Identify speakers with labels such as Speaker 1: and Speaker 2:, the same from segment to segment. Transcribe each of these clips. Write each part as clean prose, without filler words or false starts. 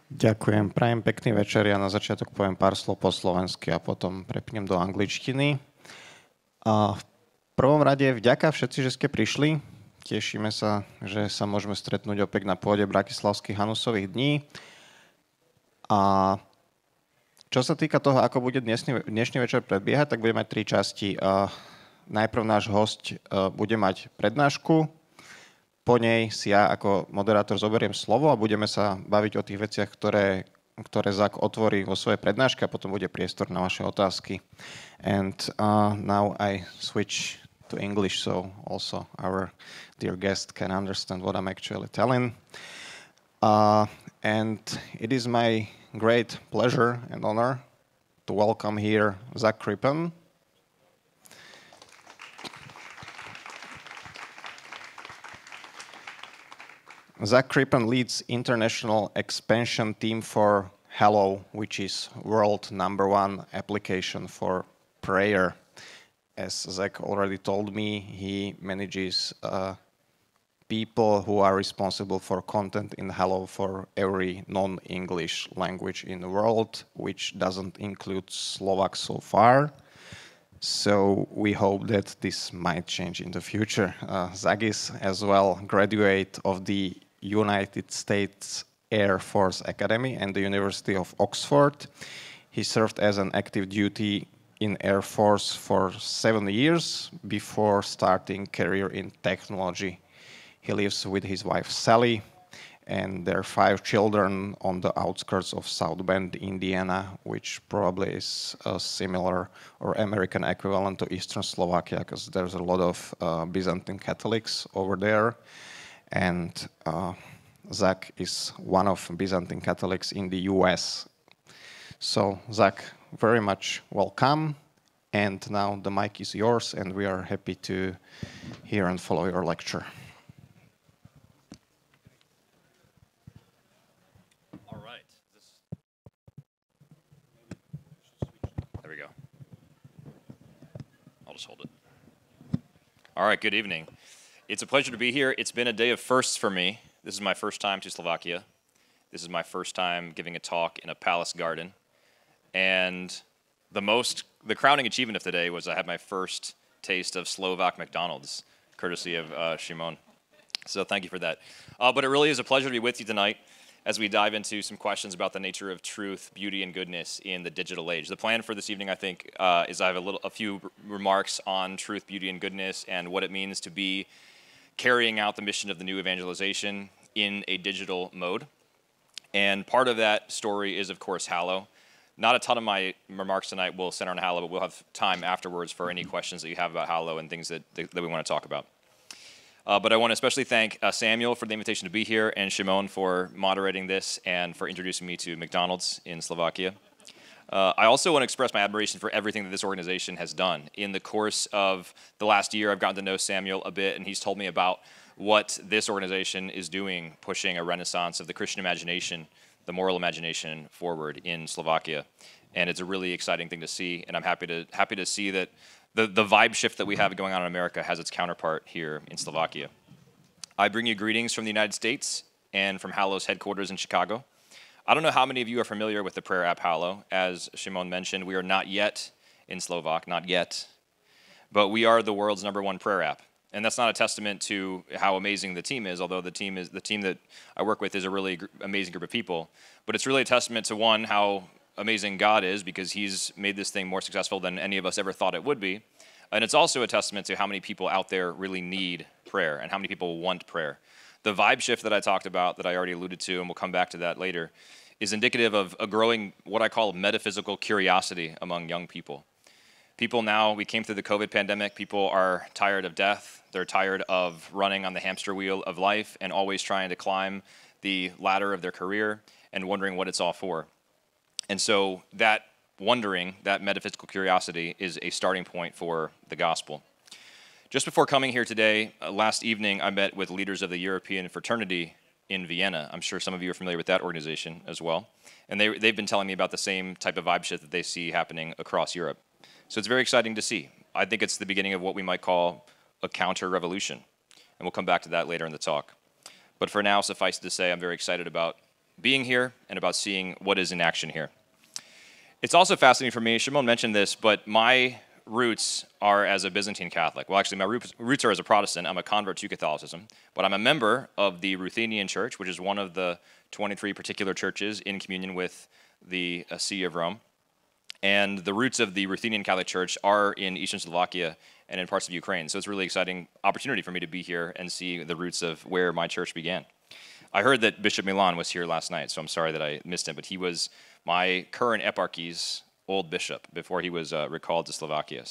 Speaker 1: Ďakujem, prajem pekný večer. Ja na začiatok poviem pár slov po slovensky a potom prepnem do angličtiny. A v prvom rade vďaka všetci, že ste prišli. Tešíme sa, že sa môžeme stretnúť opäť na pôde Bratislavských Hanusových dní. A čo sa týka toho, ako bude dnešný večer predbiehať, tak budeme mať 3 časti. Najprv náš hosť bude mať prednášku, po nej si ja ako moderátor zoberiem slovo a budeme sa baviť o tých veciach, ktoré Zac otvorí vo svojej prednáške a potom bude priestor na vaše otázky. And now I switch to English so also our dear guest can understand what I'm actually telling. And it is my great pleasure and honor to welcome here Zac Crippen. Zac Crippen leads international expansion team for Hallow, which is world #1 application for prayer. As Zac already told me, he manages people who are responsible for content in Hallow for every non-English language in the world, which doesn't include Slovak so far. So we hope that this might change in the future. Zac is as well graduate of the United States Air Force Academy and the University of Oxford. He served as an active duty in Air Force for 7 years before starting career in technology. He lives with his wife Sally and their 5 children on the outskirts of South Bend, Indiana, which probably is a similar or American equivalent to Eastern Slovakia, because there's a lot of Byzantine Catholics over there. And Zac is one of Byzantine Catholics in the US. So Zac, very much welcome. And now the mic is yours, and we are happy to hear and follow your lecture.
Speaker 2: All right. There we go. I'll just hold it. All right, good evening. It's a pleasure to be here. It's been a day of firsts for me. This is my first time to Slovakia. This is my first time giving a talk in a palace garden. And the crowning achievement of today was I had my first taste of Slovak McDonald's, courtesy of Shimon. So thank you for that. But it really is a pleasure to be with you tonight as we dive into some questions about the nature of truth, beauty, and goodness in the digital age. The plan for this evening, I think, is I have a few remarks on truth, beauty, and goodness and what it means to be carrying out the mission of the new evangelization in a digital mode. And part of that story is, of course, Hallow. Not a ton of my remarks tonight will center on Hallow, but we'll have time afterwards for any questions that you have about Hallow and things that we want to talk about. But I want to especially thank Samuel for the invitation to be here and Shimon for moderating this and for introducing me to McDonald's in Slovakia. I also want to express my admiration for everything that this organization has done. In the course of the last year, I've gotten to know Samuel a bit, and he's told me about what this organization is doing, pushing a renaissance of the Christian imagination, the moral imagination forward in Slovakia. And it's a really exciting thing to see, and I'm happy to see that the vibe shift that we have going on in America has its counterpart here in Slovakia. I bring you greetings from the United States and from Hallow's headquarters in Chicago. I don't know how many of you are familiar with the prayer app Hallow. As Shimon mentioned, we are not yet in Slovak, not yet, but we are the world's #1 prayer app. And that's not a testament to how amazing the team is, although the team that I work with is a really amazing group of people. But it's really a testament to, one, how amazing God is, because he's made this thing more successful than any of us ever thought it would be. And it's also a testament to how many people out there really need prayer and how many people want prayer. The vibe shift that I talked about, that I already alluded to, and we'll come back to that later, is indicative of a growing, what I call metaphysical curiosity among young people. People now, we came through the COVID pandemic, people are tired of death, they're tired of running on the hamster wheel of life and always trying to climb the ladder of their career and wondering what it's all for. And so that wondering, that metaphysical curiosity, is a starting point for the gospel. Just before coming here today, last evening, I met with leaders of the European fraternity in Vienna. I'm sure some of you are familiar with that organization as well. And they've been telling me about the same type of vibe shift that they see happening across Europe. So it's very exciting to see. I think it's the beginning of what we might call a counter-revolution. And we'll come back to that later in the talk. But for now, suffice to say, I'm very excited about being here and about seeing what is in action here. It's also fascinating for me, Shimon mentioned this, but my roots are as a Byzantine Catholic. Well, actually, my roots are as a Protestant. I'm a convert to Catholicism, but I'm a member of the Ruthenian Church, which is one of the 23 particular churches in communion with the See of Rome. And the roots of the Ruthenian Catholic Church are in eastern Slovakia and in parts of Ukraine. So it's a really exciting opportunity for me to be here and see the roots of where my church began. I heard that Bishop Milan was here last night, so I'm sorry that I missed him, but he was my current eparchy's old bishop before he was recalled to Slovakia.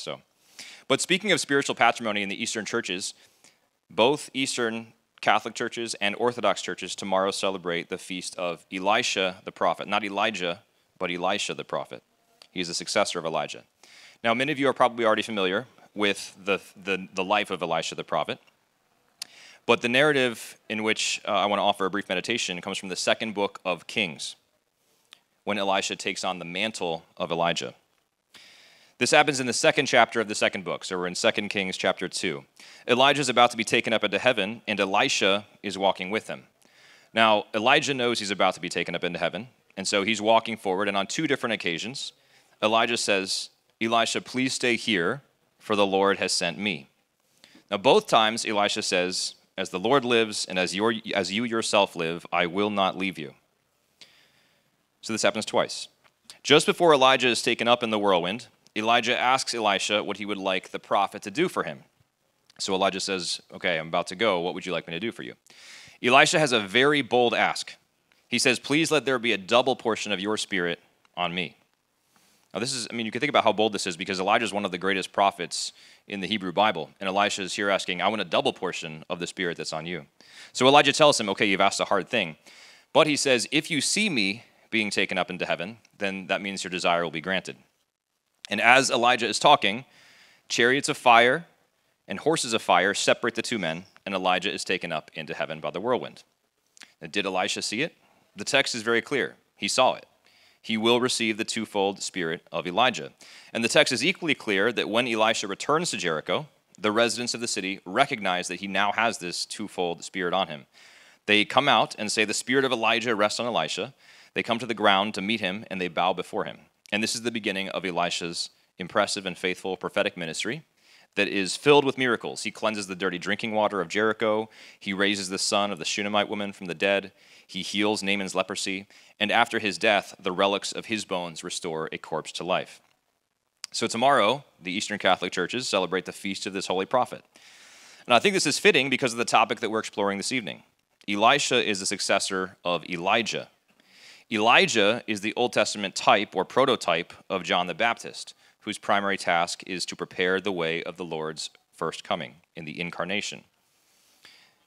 Speaker 2: But speaking of spiritual patrimony in the Eastern churches, both Eastern Catholic churches and Orthodox churches tomorrow celebrate the feast of Elisha the prophet. Not Elijah, but Elisha the prophet. He's the successor of Elijah. Now, many of you are probably already familiar with the life of Elisha the prophet. But the narrative in which I want to offer a brief meditation comes from the second book of Kings, when Elisha takes on the mantle of Elijah. This happens in the second chapter of the second book, so we're in 2 Kings chapter 2. Elijah is about to be taken up into heaven, and Elisha is walking with him. Now, Elijah knows he's about to be taken up into heaven, and so he's walking forward, and on two different occasions, Elijah says, "Elisha, please stay here, for the Lord has sent me." Now, both times, Elisha says, "As the Lord lives, and as you yourself live, I will not leave you." So this happens twice. Just before Elijah is taken up in the whirlwind, Elijah asks Elisha what he would like the prophet to do for him. So Elijah says, "Okay, I'm about to go. What would you like me to do for you?" Elisha has a very bold ask. He says, "Please let there be a double portion of your spirit on me." Now this is, you can think about how bold this is, because Elijah is one of the greatest prophets in the Hebrew Bible, and Elisha is here asking, "I want a double portion of the Spirit that's on you." So Elijah tells him, "Okay, you've asked a hard thing." But he says, "If you see me being taken up into heaven, then that means your desire will be granted." And as Elijah is talking, chariots of fire and horses of fire separate the two men, and Elijah is taken up into heaven by the whirlwind. Now, did Elisha see it? The text is very clear. He saw it. He will receive the twofold spirit of Elijah. And the text is equally clear that when Elisha returns to Jericho, the residents of the city recognize that he now has this twofold spirit on him. They come out and say, "The spirit of Elijah rests on Elisha." They come to the ground to meet him, and they bow before him. And this is the beginning of Elisha's impressive and faithful prophetic ministry that is filled with miracles. He cleanses the dirty drinking water of Jericho. He raises the son of the Shunammite woman from the dead. He heals Naaman's leprosy. And after his death, the relics of his bones restore a corpse to life. So tomorrow, the Eastern Catholic churches celebrate the feast of this holy prophet. And I think this is fitting because of the topic that we're exploring this evening. Elisha is the successor of Elijah. Elijah is the Old Testament type or prototype of John the Baptist, whose primary task is to prepare the way of the Lord's first coming in the incarnation.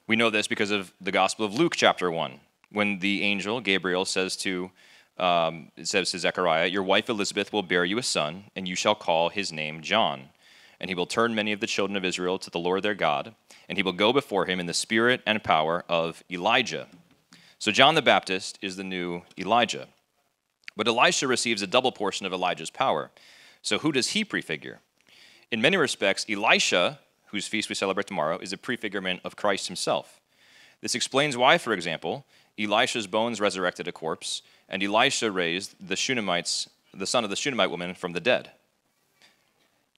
Speaker 2: We know this because of the Gospel of Luke chapter 1, when the angel Gabriel says to Zechariah, "Your wife Elizabeth will bear you a son, and you shall call his name John. And he will turn many of the children of Israel to the Lord their God, and he will go before him in the spirit and power of Elijah." So John the Baptist is the new Elijah. But Elisha receives a double portion of Elijah's power. So who does he prefigure? In many respects, Elisha, whose feast we celebrate tomorrow, is a prefigurement of Christ himself. This explains why, for example, Elisha's bones resurrected a corpse, and Elisha raised the son of the Shunammite woman from the dead.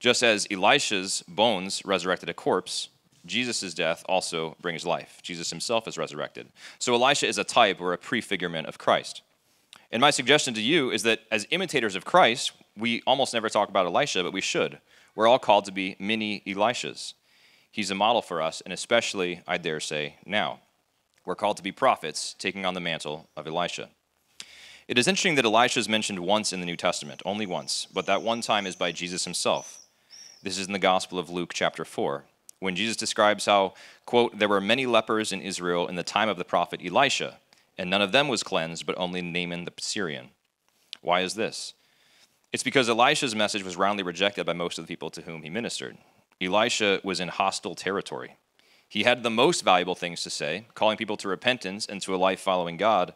Speaker 2: Just as Elisha's bones resurrected a corpse, Jesus' death also brings life. Jesus himself is resurrected. So Elisha is a type or a prefigurement of Christ. And my suggestion to you is that as imitators of Christ, we almost never talk about Elisha, but we should. We're all called to be mini Elishas. He's a model for us, and especially, I dare say, now. We're called to be prophets, taking on the mantle of Elisha. It is interesting that Elisha is mentioned once in the New Testament, only once, but that one time is by Jesus himself. This is in the Gospel of Luke chapter 4, when Jesus describes how, quote, "There were many lepers in Israel in the time of the prophet Elisha, and none of them was cleansed, but only Naaman the Syrian." Why is this? It's because Elisha's message was roundly rejected by most of the people to whom he ministered. Elisha was in hostile territory. He had the most valuable things to say, calling people to repentance and to a life following God,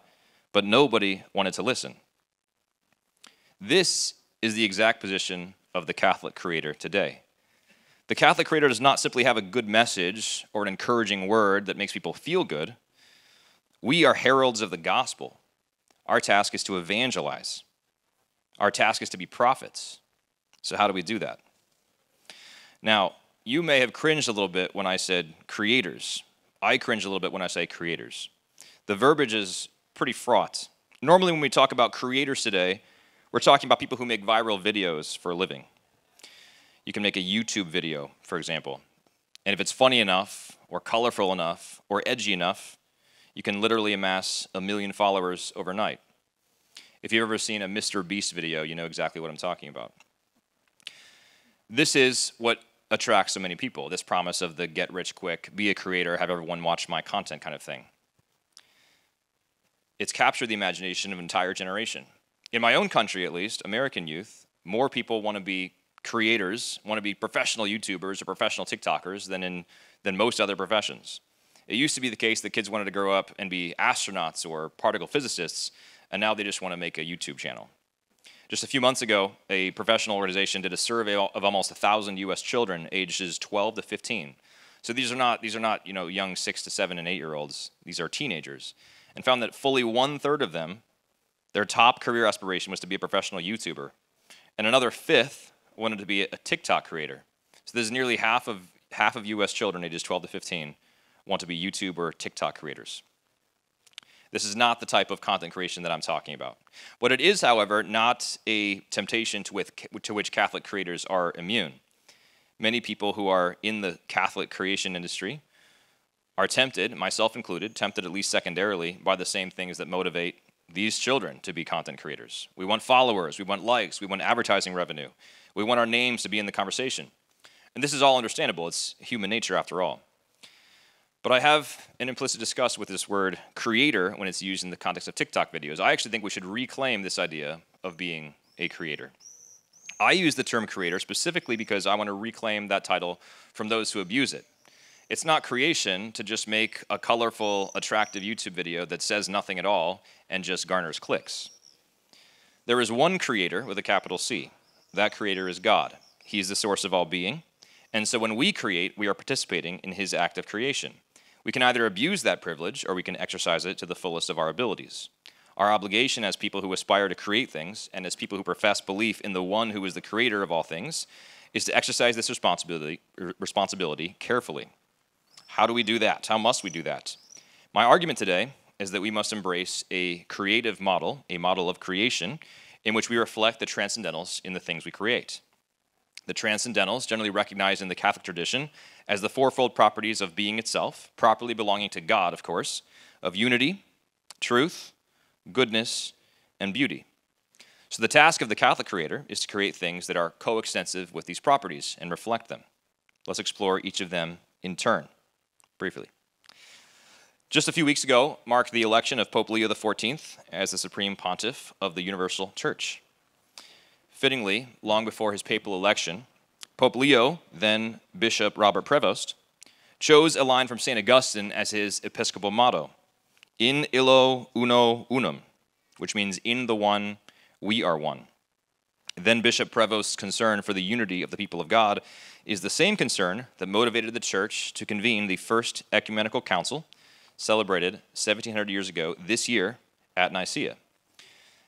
Speaker 2: but nobody wanted to listen. This is the exact position of the Catholic creator today. The Catholic creator does not simply have a good message or an encouraging word that makes people feel good. We are heralds of the gospel. Our task is to evangelize. Our task is to be prophets. So how do we do that? Now, you may have cringed a little bit when I said creators. I cringe a little bit when I say creators. The verbiage is pretty fraught. Normally when we talk about creators today, we're talking about people who make viral videos for a living. You can make a YouTube video, for example. And if it's funny enough, or colorful enough, or edgy enough, you can literally amass 1 million followers overnight. If you've ever seen a Mr. Beast video, you know exactly what I'm talking about. This is what attracts so many people, this promise of the get rich quick, be a creator, have everyone watch my content kind of thing. It's captured the imagination of an entire generation. In my own country, at least, American youth, more people want to be creators, want to be professional YouTubers or professional TikTokers than most other professions. It used to be the case that kids wanted to grow up and be astronauts or particle physicists, and now they just want to make a YouTube channel. Just a few months ago, a professional organization did a survey of almost 1,000 U.S. children ages 12 to 15. So these are not young 6 to 7 and 8-year-olds. These are teenagers, and found that fully 1/3 of them, their top career aspiration was to be a professional YouTuber, and another 1/5 wanted to be a TikTok creator. So there's nearly half of U.S. children ages 12 to 15 want to be YouTube or TikTok creators. This is not the type of content creation that I'm talking about. But it is, however, not a temptation to which Catholic creators are immune. Many people who are in the Catholic creation industry are tempted, myself included, tempted at least secondarily by the same things that motivate these children to be content creators. We want followers, we want likes, we want advertising revenue, we want our names to be in the conversation. And this is all understandable, it's human nature after all. But I have an implicit disgust with this word creator when it's used in the context of TikTok videos. I actually think we should reclaim this idea of being a creator. I use the term creator specifically because I want to reclaim that title from those who abuse it. It's not creation to just make a colorful, attractive YouTube video that says nothing at all and just garners clicks. There is one creator with a capital C. That creator is God. He's the source of all being. And so when we create, we are participating in his act of creation. We can either abuse that privilege or we can exercise it to the fullest of our abilities. Our obligation as people who aspire to create things and as people who profess belief in the one who is the creator of all things is to exercise this responsibility carefully. How do we do that? How must we do that? My argument today is that we must embrace a creative model, a model of creation, in which we reflect the transcendentals in the things we create. The transcendentals, generally recognized in the Catholic tradition as the fourfold properties of being itself, properly belonging to God, of course, of unity, truth, goodness, and beauty. So the task of the Catholic creator is to create things that are coextensive with these properties and reflect them. Let's explore each of them in turn, briefly. Just a few weeks ago marked the election of Pope Leo XIV as the Supreme Pontiff of the Universal Church. Fittingly, long before his papal election, Pope Leo, then Bishop Robert Prevost, chose a line from St. Augustine as his episcopal motto, in illo uno unum, which means in the one, we are one. Then Bishop Prevost's concern for the unity of the people of God is the same concern that motivated the Church to convene the First Ecumenical Council, celebrated 1700 years ago this year at Nicaea.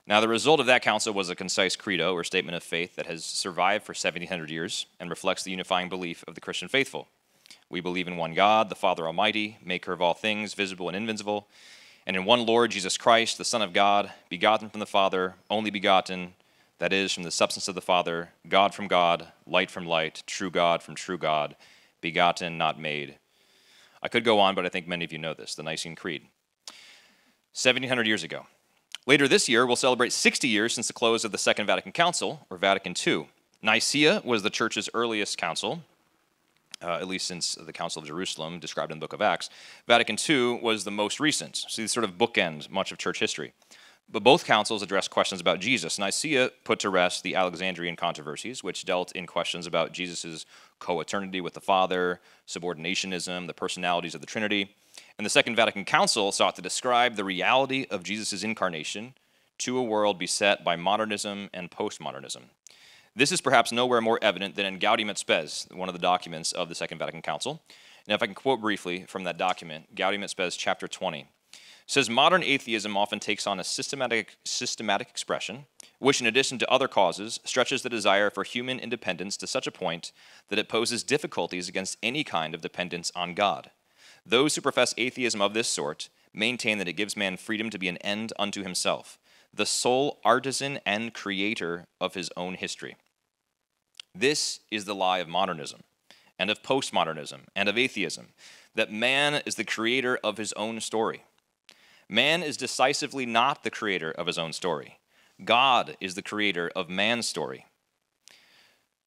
Speaker 2: Now, the result of that council was a concise credo, or statement of faith, that has survived for 1,700 years and reflects the unifying belief of the Christian faithful. We believe in one God, the Father Almighty, maker of all things, visible and invisible, and in one Lord Jesus Christ, the Son of God, begotten from the Father, only begotten, that is, from the substance of the Father, God from God, light from light, true God from true God, begotten, not made. I could go on, but I think many of you know this, the Nicene Creed. 1,700 years ago. Later this year, we'll celebrate 60 years since the close of the Second Vatican Council, or Vatican II. Nicaea was the Church's earliest council, at least since the Council of Jerusalem, described in the book of Acts. Vatican II was the most recent, so these sort of bookend much of church history. But both councils addressed questions about Jesus. Nicaea put to rest the Alexandrian controversies, which dealt in questions about Jesus' co-eternity with the Father, subordinationism, the personalities of the Trinity. And the Second Vatican Council sought to describe the reality of Jesus' incarnation to a world beset by modernism and postmodernism. This is perhaps nowhere more evident than in Gaudium et Spes, one of the documents of the Second Vatican Council. And if I can quote briefly from that document, Gaudium et Spes, chapter 20. says modern atheism often takes on a systematic expression, which in addition to other causes, stretches the desire for human independence to such a point that it poses difficulties against any kind of dependence on God. Those who profess atheism of this sort maintain that it gives man freedom to be an end unto himself, the sole artisan and creator of his own history. This is the lie of modernism, and of postmodernism, and of atheism, that man is the creator of his own story. Man is decisively not the creator of his own story. God is the creator of man's story.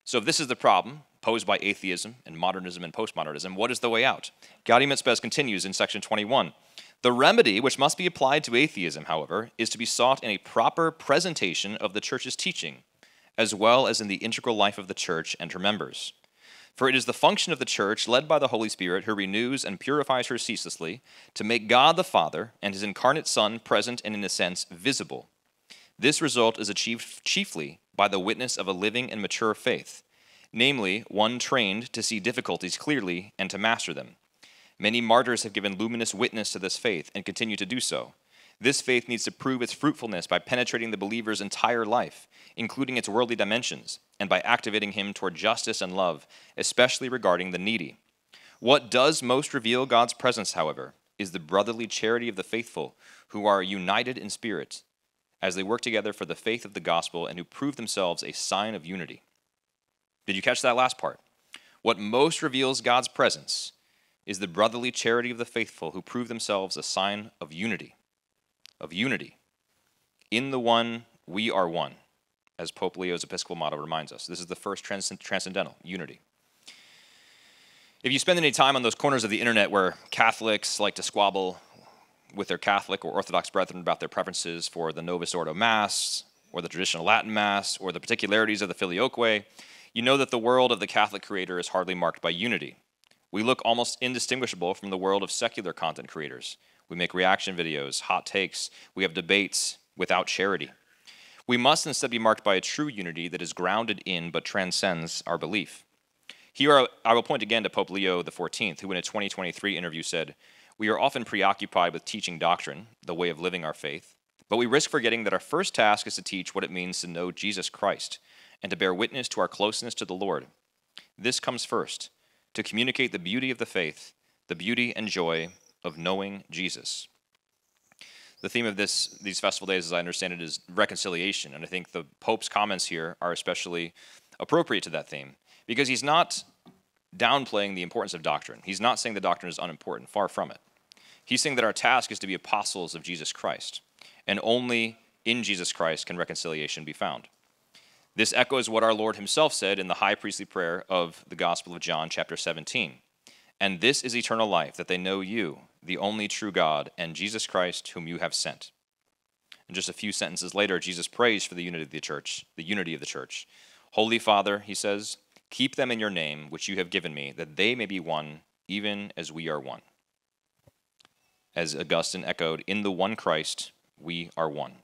Speaker 2: So if this is the problem posed by atheism and modernism and postmodernism, what is the way out? Gaudium et Spes continues in section 21. The remedy which must be applied to atheism, however, is to be sought in a proper presentation of the Church's teaching, as well as in the integral life of the Church and her members. For it is the function of the Church, led by the Holy Spirit, who renews and purifies her ceaselessly, to make God the Father and his incarnate Son present and, in a sense, visible. This result is achieved chiefly by the witness of a living and mature faith, namely, one trained to see difficulties clearly and to master them. Many martyrs have given luminous witness to this faith and continue to do so. This faith needs to prove its fruitfulness by penetrating the believer's entire life, including its worldly dimensions, and by activating him toward justice and love, especially regarding the needy. What does most reveal God's presence, however, is the brotherly charity of the faithful, who are united in spirit, as they work together for the faith of the gospel and who prove themselves a sign of unity. Did you catch that last part? What most reveals God's presence is the brotherly charity of the faithful who prove themselves a sign of unity. Of unity. In the one, we are one, as Pope Leo's Episcopal motto reminds us. This is the first transcendental, unity. If you spend any time on those corners of the internet where Catholics like to squabble with their Catholic or Orthodox brethren about their preferences for the Novus Ordo Mass, or the traditional Latin Mass, or the particularities of the Filioque, you know that the world of the Catholic creator is hardly marked by unity. We look almost indistinguishable from the world of secular content creators. We make reaction videos, hot takes, we have debates without charity. We must instead be marked by a true unity that is grounded in but transcends our belief. Here I will point again to Pope Leo XIV, who in a 2023 interview said, "We are often preoccupied with teaching doctrine, the way of living our faith, but we risk forgetting that our first task is to teach what it means to know Jesus Christ and to bear witness to our closeness to the Lord. This comes first, to communicate the beauty of the faith, the beauty and joy of knowing Jesus." The theme of these festival days, as I understand it, is reconciliation, and I think the Pope's comments here are especially appropriate to that theme, because he's not downplaying the importance of doctrine. He's not saying the doctrine is unimportant, far from it. He's saying that our task is to be apostles of Jesus Christ, and only in Jesus Christ can reconciliation be found. This echoes what our Lord himself said in the high priestly prayer of the Gospel of John, chapter 17. "And this is eternal life, that they know you, the only true God, and Jesus Christ, whom you have sent." And just a few sentences later, Jesus prays for the unity of the church. "Holy Father," he says, "keep them in your name, which you have given me, that they may be one, even as we are one." As Augustine echoed, "In the one Christ, we are one."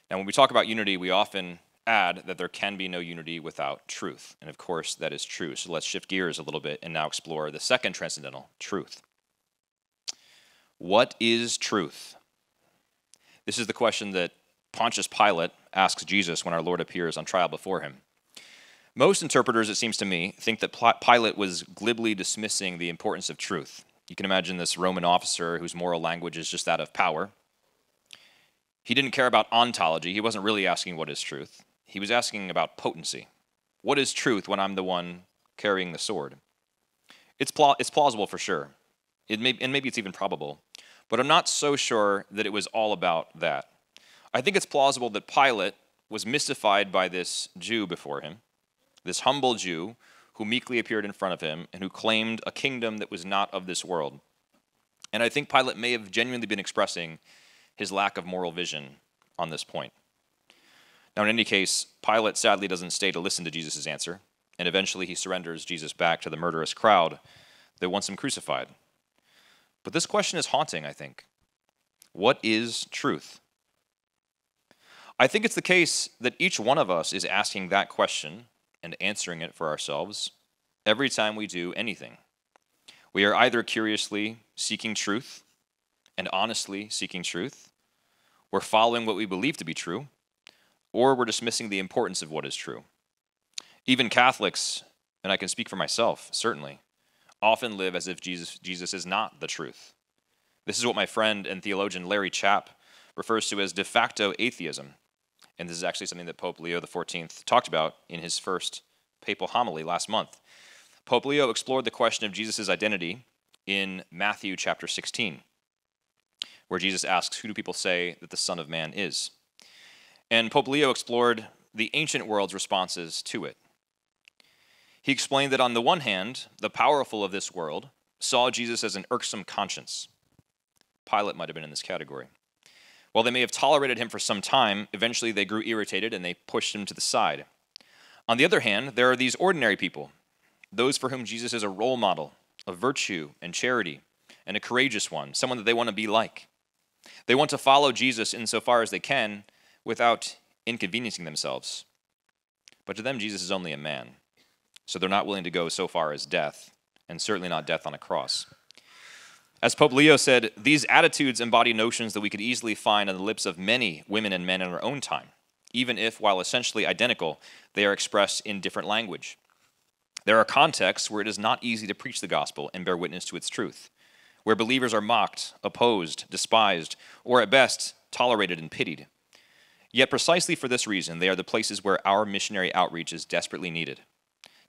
Speaker 2: Now, when we talk about unity, we often add that there can be no unity without truth. And of course, that is true. So let's shift gears a little bit and now explore the second transcendental, truth. What is truth? This is the question that Pontius Pilate asks Jesus when our Lord appears on trial before him. Most interpreters, it seems to me, think that Pilate was glibly dismissing the importance of truth. You can imagine this Roman officer whose moral language is just that of power. He didn't care about ontology. He wasn't really asking what is truth. He was asking about potency. What is truth when I'm the one carrying the sword? It's plausible for sure. And maybe it's even probable. But I'm not so sure that it was all about that. I think it's plausible that Pilate was mystified by this Jew before him, this humble Jew who meekly appeared in front of him and who claimed a kingdom that was not of this world. And I think Pilate may have genuinely been expressing his lack of moral vision on this point. Now, in any case, Pilate sadly doesn't stay to listen to Jesus' answer, and eventually he surrenders Jesus back to the murderous crowd that wants him crucified. But this question is haunting, I think. What is truth? I think it's the case that each one of us is asking that question and answering it for ourselves every time we do anything. We are either curiously seeking truth and honestly seeking truth. We're following what we believe to be true, or we're dismissing the importance of what is true. Even Catholics, and I can speak for myself, certainly, often live as if Jesus is not the truth. This is what my friend and theologian Larry Chapp refers to as de facto atheism. And this is actually something that Pope Leo XIV talked about in his first papal homily last month. Pope Leo explored the question of Jesus' identity in Matthew chapter 16, where Jesus asks, "Who do people say that the Son of Man is?" And Pope Leo explored the ancient world's responses to it. He explained that on the one hand, the powerful of this world saw Jesus as an irksome conscience. Pilate might have been in this category. While they may have tolerated him for some time, eventually they grew irritated and they pushed him to the side. On the other hand, there are these ordinary people, those for whom Jesus is a role model of virtue and charity, and a courageous one, someone that they want to be like. They want to follow Jesus insofar as they can without inconveniencing themselves. But to them, Jesus is only a man, so they're not willing to go so far as death, and certainly not death on a cross. As Pope Leo said, these attitudes embody notions that we could easily find on the lips of many women and men in our own time, even if, while essentially identical, they are expressed in different language. There are contexts where it is not easy to preach the gospel and bear witness to its truth, where believers are mocked, opposed, despised, or at best, tolerated and pitied. Yet precisely for this reason, they are the places where our missionary outreach is desperately needed.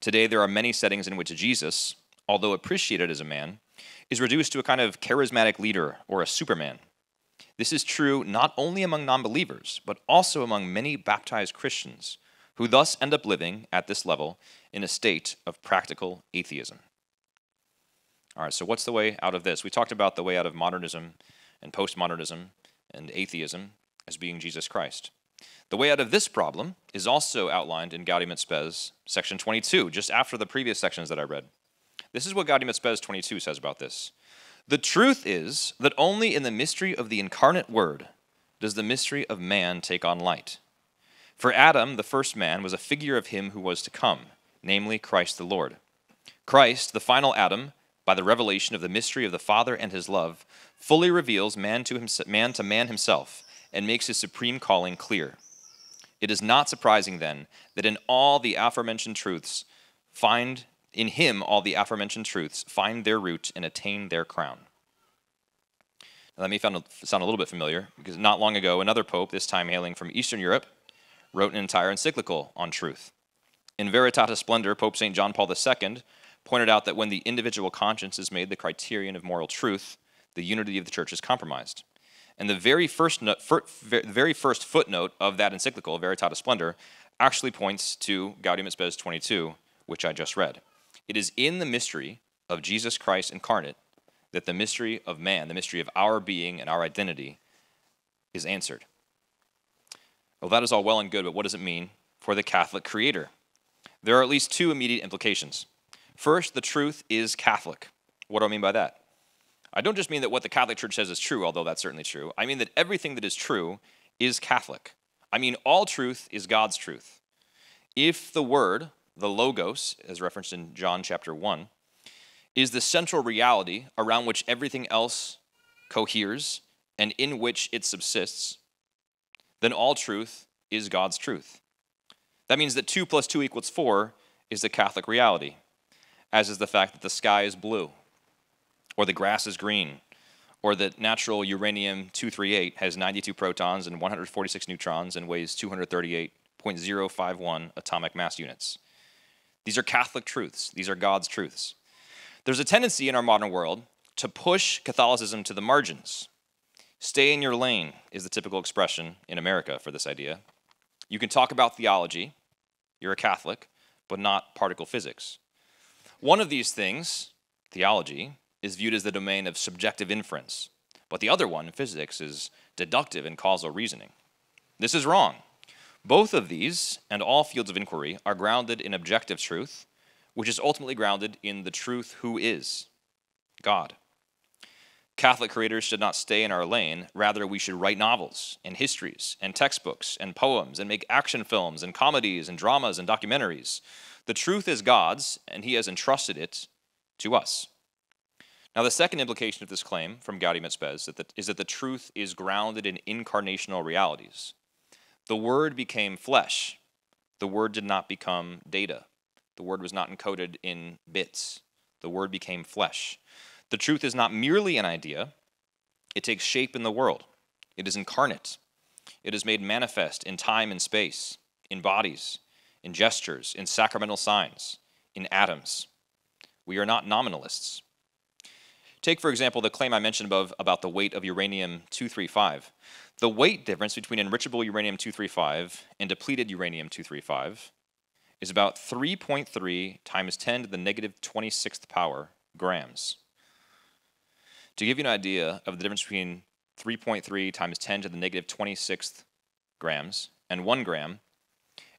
Speaker 2: Today, there are many settings in which Jesus, although appreciated as a man, is reduced to a kind of charismatic leader or a superman. This is true not only among non-believers, but also among many baptized Christians, who thus end up living at this level in a state of practical atheism. All right, so what's the way out of this? We talked about the way out of modernism and postmodernism and atheism as being Jesus Christ. The way out of this problem is also outlined in Gaudium et Spes, section 22, just after the previous sections that I read. This is what Gaudium et Spes 22 says about this. The truth is that only in the mystery of the incarnate Word does the mystery of man take on light. For Adam, the first man, was a figure of him who was to come, namely Christ the Lord. Christ, the final Adam, by the revelation of the mystery of the Father and his love, fully reveals man to man himself and makes his supreme calling clear. It is not surprising, then, that in all the aforementioned truths find their root and attain their crown. Now, that may sound a little bit familiar, because not long ago, another pope, this time hailing from Eastern Europe, wrote an entire encyclical on truth. In Veritatis Splendor, Pope St. John Paul II pointed out that when the individual conscience is made the criterion of moral truth, the unity of the church is compromised. And the very first footnote of that encyclical, Veritatis Splendor, actually points to Gaudium et Spes 22, which I just read. It is in the mystery of Jesus Christ incarnate that the mystery of man, the mystery of our being and our identity, is answered. Well, that is all well and good, but what does it mean for the Catholic creator? There are at least two immediate implications. First, the truth is Catholic. What do I mean by that? I don't just mean that what the Catholic Church says is true, although that's certainly true. I mean that everything that is true is Catholic. I mean all truth is God's truth. If the Word, the Logos, as referenced in John chapter 1, is the central reality around which everything else coheres and in which it subsists, then all truth is God's truth. That means that 2 + 2 = 4 is the Catholic reality, as is the fact that the sky is blue, or the grass is green, or that natural uranium-238 has 92 protons and 146 neutrons and weighs 238.051 atomic mass units. These are Catholic truths. These are God's truths. There's a tendency in our modern world to push Catholicism to the margins. Stay in your lane is the typical expression in America for this idea. You can talk about theology, you're a Catholic, but not particle physics. One of these things, theology, is viewed as the domain of subjective inference, but the other one, physics, is deductive and causal reasoning. This is wrong. Both of these, and all fields of inquiry, are grounded in objective truth, which is ultimately grounded in the truth who is God. Catholic creators should not stay in our lane. Rather, we should write novels and histories and textbooks and poems and make action films and comedies and dramas and documentaries. The truth is God's, and he has entrusted it to us. Now, the second implication of this claim from Gaudium et Spes is that the truth is grounded in incarnational realities. The Word became flesh. The Word did not become data. The Word was not encoded in bits. The Word became flesh. The truth is not merely an idea. It takes shape in the world. It is incarnate. It is made manifest in time and space, in bodies, in gestures, in sacramental signs, in atoms. We are not nominalists. Take, for example, the claim I mentioned above about the weight of uranium-235. The weight difference between enrichable uranium-235 and depleted uranium-235 is about 3.3 times 10 to the negative 26th power grams. To give you an idea of the difference between 3.3 times 10 to the negative 26th grams and 1 gram,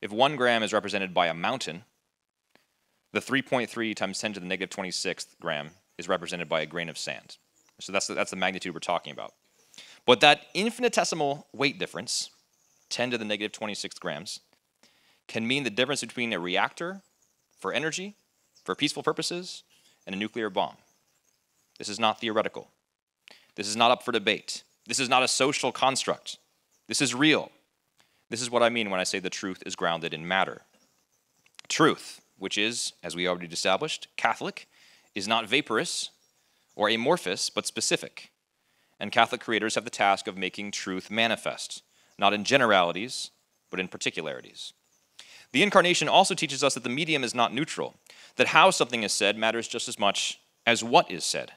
Speaker 2: if 1 gram is represented by a mountain, the 3.3 times 10 to the negative 26th gram is represented by a grain of sand. So that's the magnitude we're talking about. But that infinitesimal weight difference, 10 to the negative 26 grams, can mean the difference between a reactor for energy, for peaceful purposes, and a nuclear bomb. This is not theoretical. This is not up for debate. This is not a social construct. This is real. This is what I mean when I say the truth is grounded in matter. Truth, which is, as we already established, Catholic, is not vaporous or amorphous, but specific. And Catholic creators have the task of making truth manifest, not in generalities, but in particularities. The Incarnation also teaches us that the medium is not neutral, that how something is said matters just as much as what is said.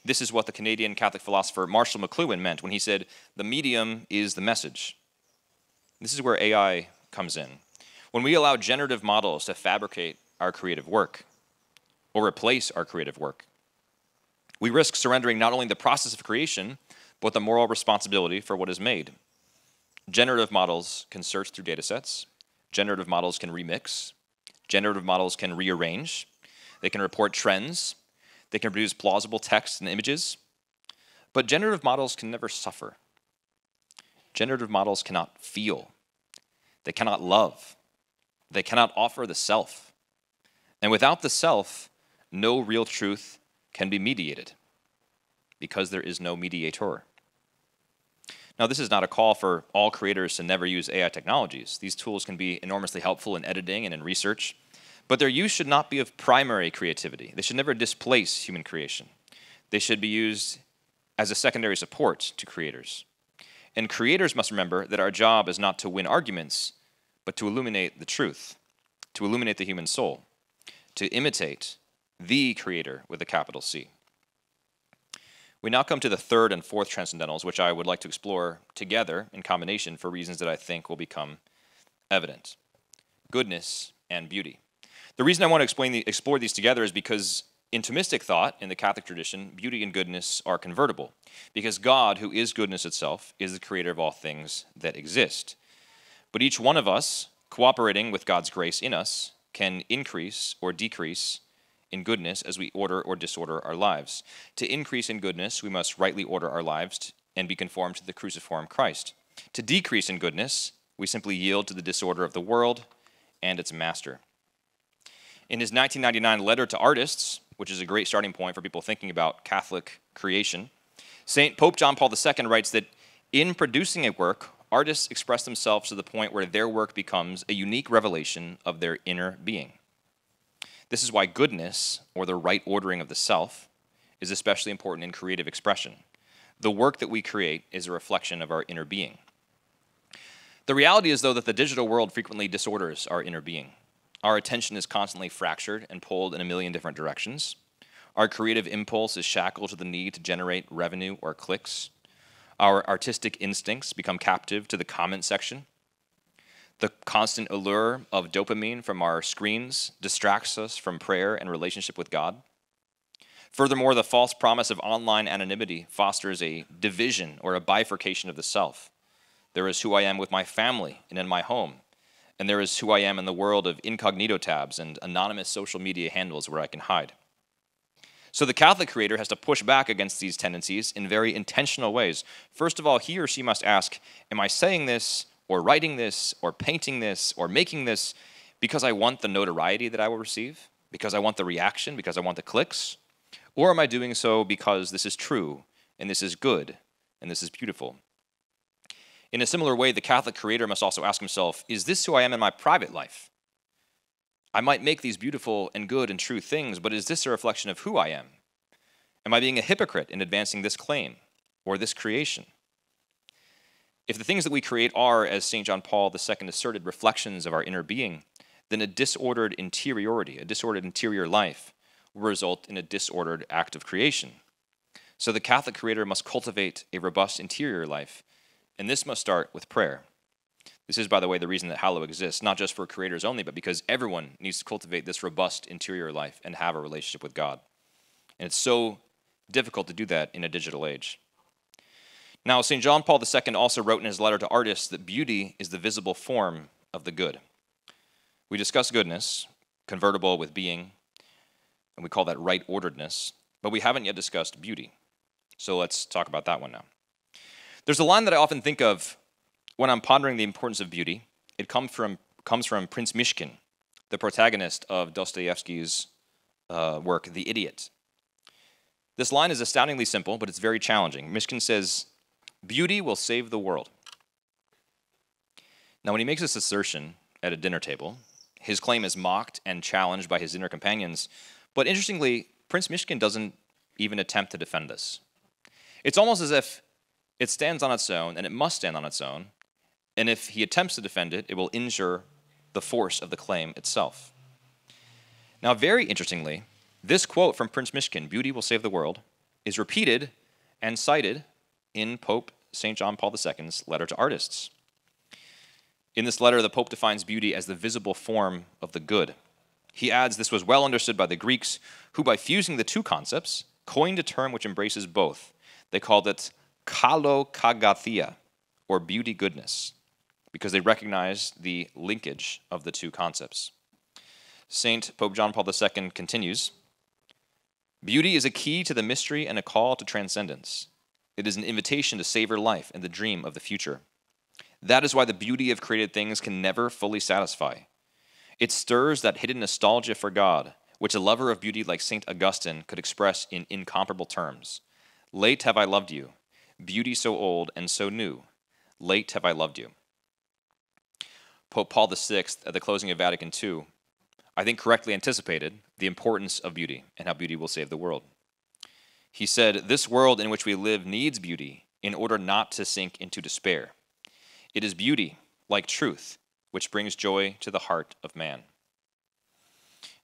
Speaker 2: This is what the Canadian Catholic philosopher Marshall McLuhan meant when he said, the medium is the message. This is where AI comes in. When we allow generative models to fabricate our creative work, or replace our creative work, we risk surrendering not only the process of creation, but the moral responsibility for what is made. Generative models can search through data sets. Generative models can remix. Generative models can rearrange. They can report trends. They can produce plausible text and images. But generative models can never suffer. Generative models cannot feel. They cannot love. They cannot offer the self. And without the self, no real truth can be mediated, because there is no mediator. Now, this is not a call for all creators to never use AI technologies. These tools can be enormously helpful in editing and in research, but their use should not be of primary creativity. They should never displace human creation. They should be used as a secondary support to creators. And creators must remember that our job is not to win arguments, but to illuminate the truth, to illuminate the human soul, to imitate the Creator with a capital C. We now come to the third and fourth transcendentals, which I would like to explore together in combination for reasons that I think will become evident. Goodness and beauty. The reason I want to explore these together is because in Thomistic thought, in the Catholic tradition, beauty and goodness are convertible, because God, who is goodness itself, is the creator of all things that exist. But each one of us, cooperating with God's grace in us, can increase or decrease in goodness as we order or disorder our lives. To increase in goodness, we must rightly order our lives and be conformed to the cruciform Christ. To decrease in goodness, we simply yield to the disorder of the world and its master. In his 1999 letter to artists, which is a great starting point for people thinking about Catholic creation, Pope John Paul II writes that in producing a work, artists express themselves to the point where their work becomes a unique revelation of their inner being. This is why goodness, or the right ordering of the self, is especially important in creative expression. The work that we create is a reflection of our inner being. The reality is, though, that the digital world frequently disorders our inner being. Our attention is constantly fractured and pulled in a million different directions. Our creative impulse is shackled to the need to generate revenue or clicks. Our artistic instincts become captive to the comment section. The constant allure of dopamine from our screens distracts us from prayer and relationship with God. Furthermore, the false promise of online anonymity fosters a division or a bifurcation of the self. There is who I am with my family and in my home, and there is who I am in the world of incognito tabs and anonymous social media handles where I can hide. So the Catholic creator has to push back against these tendencies in very intentional ways. First of all, he or she must ask, am I saying this, or writing this, or painting this, or making this because I want the notoriety that I will receive, because I want the reaction, because I want the clicks? Or am I doing so because this is true, and this is good, and this is beautiful? In a similar way, the Catholic creator must also ask himself, is this who I am in my private life? I might make these beautiful and good and true things, but is this a reflection of who I am? Am I being a hypocrite in advancing this claim or this creation? If the things that we create are, as St. John Paul II asserted, reflections of our inner being, then a disordered interiority, a disordered interior life, will result in a disordered act of creation. So the Catholic creator must cultivate a robust interior life, and this must start with prayer. This is, by the way, the reason that Hallow exists, not just for creators only, but because everyone needs to cultivate this robust interior life and have a relationship with God. And it's so difficult to do that in a digital age. Now, St. John Paul II also wrote in his letter to artists that beauty is the visible form of the good. We discuss goodness, convertible with being, and we call that right-orderedness, but we haven't yet discussed beauty. So let's talk about that one now. There's a line that I often think of when I'm pondering the importance of beauty. It comes from Prince Myshkin, the protagonist of Dostoevsky's work, The Idiot. This line is astoundingly simple, but it's very challenging. Myshkin says, "Beauty will save the world." Now, when he makes this assertion at a dinner table, his claim is mocked and challenged by his dinner companions. But interestingly, Prince Myshkin doesn't even attempt to defend this. It's almost as if it stands on its own, and it must stand on its own, and if he attempts to defend it, it will injure the force of the claim itself. Now, very interestingly, this quote from Prince Myshkin, "Beauty will save the world," is repeated and cited in Pope St. John Paul II's letter to artists. In this letter, the Pope defines beauty as the visible form of the good. He adds, this was well understood by the Greeks, who by fusing the two concepts, coined a term which embraces both. They called it kalokagathia, or beauty goodness, because they recognized the linkage of the two concepts. Saint Pope John Paul II continues, "Beauty is a key to the mystery and a call to transcendence. It is an invitation to savor life and the dream of the future. That is why the beauty of created things can never fully satisfy. It stirs that hidden nostalgia for God, which a lover of beauty like St. Augustine could express in incomparable terms. Late have I loved you, beauty so old and so new. Late have I loved you." Pope Paul VI, at the closing of Vatican II, I think correctly anticipated the importance of beauty and how beauty will save the world. He said, "This world in which we live needs beauty in order not to sink into despair. It is beauty, like truth, which brings joy to the heart of man."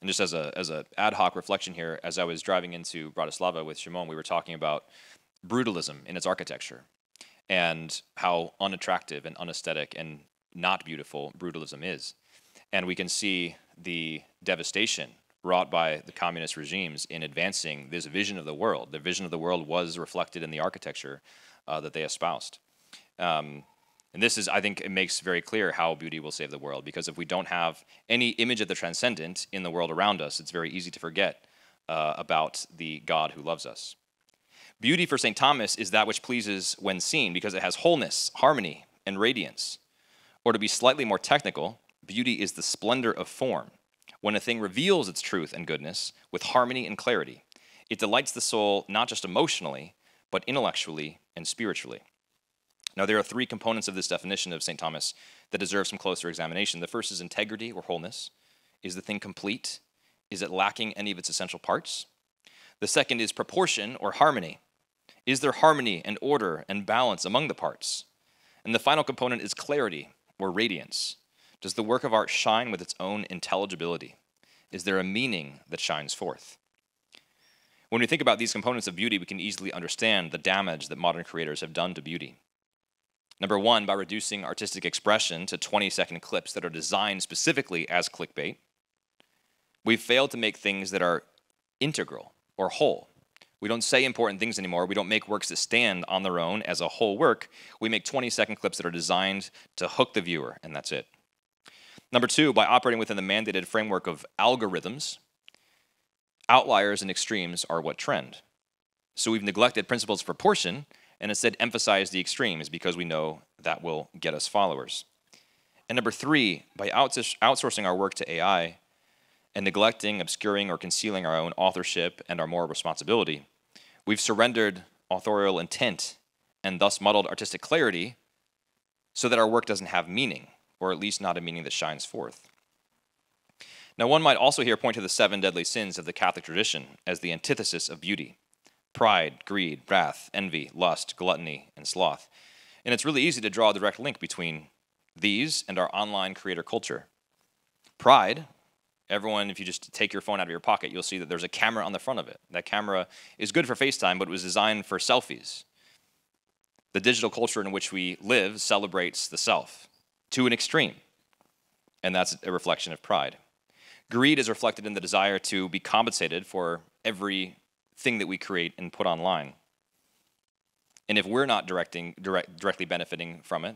Speaker 2: And just as a ad hoc reflection here, as I was driving into Bratislava with Shimon, we were talking about brutalism in its architecture and how unattractive and unaesthetic and not beautiful brutalism is. And we can see the devastation wrought by the communist regimes in advancing this vision of the world. The vision of the world was reflected in the architecture that they espoused. And this is, I think, it makes very clear how beauty will save the world, because if we don't have any image of the transcendent in the world around us, it's very easy to forget about the God who loves us. Beauty for St. Thomas is that which pleases when seen, because it has wholeness, harmony, and radiance. Or to be slightly more technical, beauty is the splendor of form. When a thing reveals its truth and goodness with harmony and clarity, it delights the soul not just emotionally, but intellectually and spiritually. Now, there are three components of this definition of St. Thomas that deserve some closer examination. The first is integrity or wholeness. Is the thing complete? Is it lacking any of its essential parts? The second is proportion or harmony. Is there harmony and order and balance among the parts? And the final component is clarity or radiance. Does the work of art shine with its own intelligibility? Is there a meaning that shines forth? When we think about these components of beauty, we can easily understand the damage that modern creators have done to beauty. Number one, by reducing artistic expression to 20-second clips that are designed specifically as clickbait, we've failed to make things that are integral or whole. We don't say important things anymore. We don't make works that stand on their own as a whole work. We make 20-second clips that are designed to hook the viewer, and that's it. Number two, by operating within the mandated framework of algorithms, outliers and extremes are what trend. So we've neglected principles of proportion and instead emphasize the extremes because we know that will get us followers. And number three, by outsourcing our work to AI and neglecting, obscuring, or concealing our own authorship and our moral responsibility, we've surrendered authorial intent and thus muddled artistic clarity so that our work doesn't have meaning, or at least not a meaning that shines forth. Now, one might also here point to the 7 deadly sins of the Catholic tradition as the antithesis of beauty: pride, greed, wrath, envy, lust, gluttony, and sloth. And it's really easy to draw a direct link between these and our online creator culture. Pride, everyone, if you just take your phone out of your pocket, you'll see that there's a camera on the front of it. That camera is good for FaceTime, but it was designed for selfies. The digital culture in which we live celebrates the self to an extreme, and that's a reflection of pride. Greed is reflected in the desire to be compensated for everything that we create and put online. And if we're not directly benefiting from it,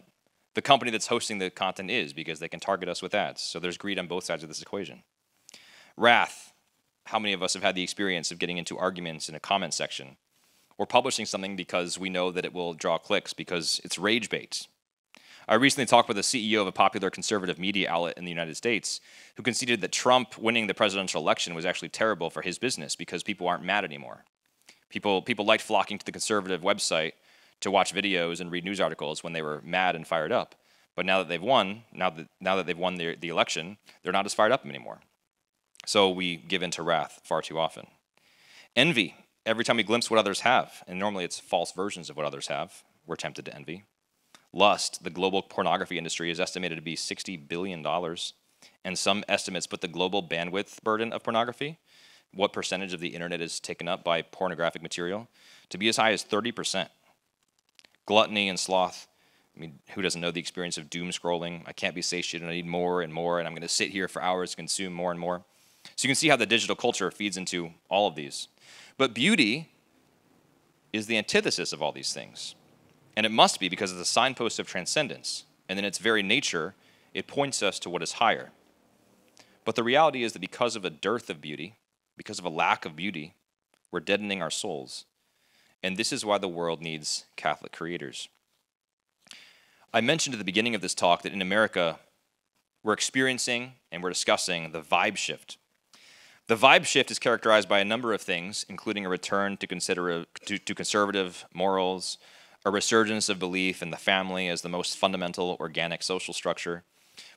Speaker 2: the company that's hosting the content is, because they can target us with ads. So there's greed on both sides of this equation. Wrath. How many of us have had the experience of getting into arguments in a comment section or publishing something because we know that it will draw clicks because it's rage bait? I recently talked with the CEO of a popular conservative media outlet in the United States who conceded that Trump winning the presidential election was actually terrible for his business because people aren't mad anymore. People liked flocking to the conservative website to watch videos and read news articles when they were mad and fired up. But now that they've won, now that they've won the election, they're not as fired up anymore. So we give in to wrath far too often. Envy. Every time we glimpse what others have, and normally it's false versions of what others have, we're tempted to envy. Lust. The global pornography industry is estimated to be $60 billion, and some estimates put the global bandwidth burden of pornography, what percentage of the internet is taken up by pornographic material, to be as high as 30%. Gluttony and sloth. I mean, who doesn't know the experience of doom scrolling? I can't be satiated, I need more and more, and I'm going to sit here for hours to consume more and more. So you can see how the digital culture feeds into all of these. But beauty is the antithesis of all these things. And it must be, because it's a signpost of transcendence. And in its very nature, it points us to what is higher. But the reality is that because of a dearth of beauty, because of a lack of beauty, we're deadening our souls. And this is why the world needs Catholic creators. I mentioned at the beginning of this talk that in America, we're experiencing and we're discussing the vibe shift. The vibe shift is characterized by a number of things, including a return to conservative morals, a resurgence of belief in the family as the most fundamental organic social structure,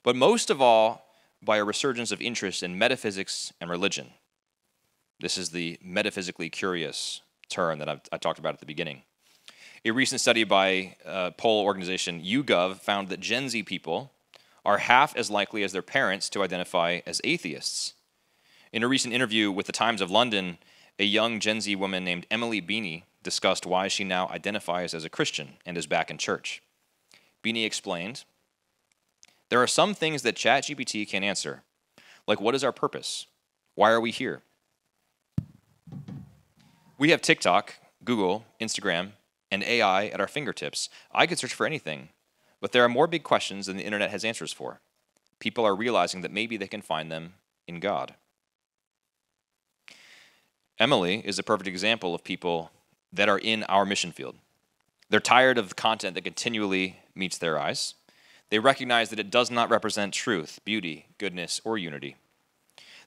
Speaker 2: but most of all, by a resurgence of interest in metaphysics and religion. This is the metaphysically curious turn that I talked about at the beginning. A recent study by poll organization YouGov found that Gen Z people are half as likely as their parents to identify as atheists. In a recent interview with the Times of London, a young Gen Z woman named Emily Beanie discussed why she now identifies as a Christian and is back in church. Beanie explained, "There are some things that ChatGPT can't answer, like what is our purpose? Why are we here? We have TikTok, Google, Instagram, and AI at our fingertips. I could search for anything, but there are more big questions than the internet has answers for. People are realizing that maybe they can find them in God." Emily is a perfect example of people that are in our mission field. They're tired of the content that continually meets their eyes. They recognize that it does not represent truth, beauty, goodness, or unity.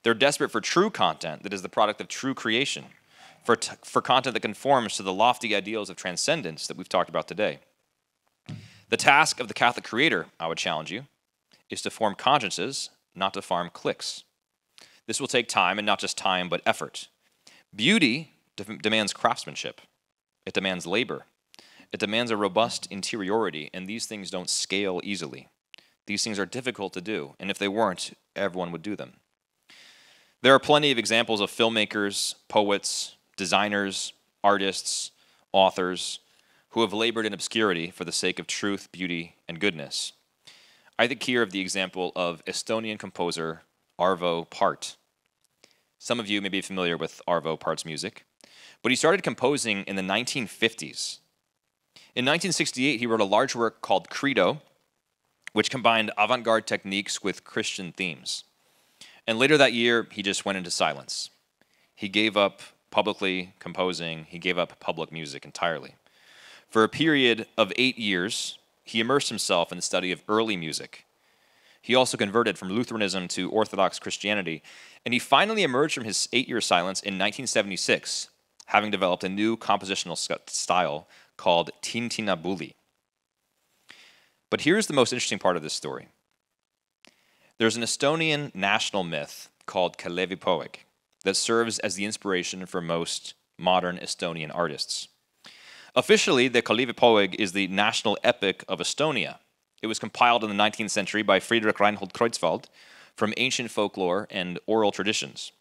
Speaker 2: They're desperate for true content that is the product of true creation, for content that conforms to the lofty ideals of transcendence that we've talked about today. The task of the Catholic creator, I would challenge you, is to form consciences, not to farm cliques. This will take time, and not just time, but effort. Beauty demands craftsmanship. It demands labor. It demands a robust interiority, and these things don't scale easily. These things are difficult to do, and if they weren't, everyone would do them. There are plenty of examples of filmmakers, poets, designers, artists, authors, who have labored in obscurity for the sake of truth, beauty, and goodness. I think here of the example of Estonian composer Arvo Pärt. Some of you may be familiar with Arvo Pärt's music, but he started composing in the 1950s. In 1968, he wrote a large work called Credo, which combined avant-garde techniques with Christian themes. And later that year, he just went into silence. He gave up publicly composing. He gave up public music entirely. For a period of 8 years, he immersed himself in the study of early music. He also converted from Lutheranism to Orthodox Christianity, and he finally emerged from his 8-year silence in 1976, having developed a new compositional style called tintinabuli. But here's the most interesting part of this story. There's an Estonian national myth called Kalevipoeg that serves as the inspiration for most modern Estonian artists. Officially, the Kalevipoeg is the national epic of Estonia. It was compiled in the 19th century by Friedrich Reinhold Kreutzwald from ancient folklore and oral traditions.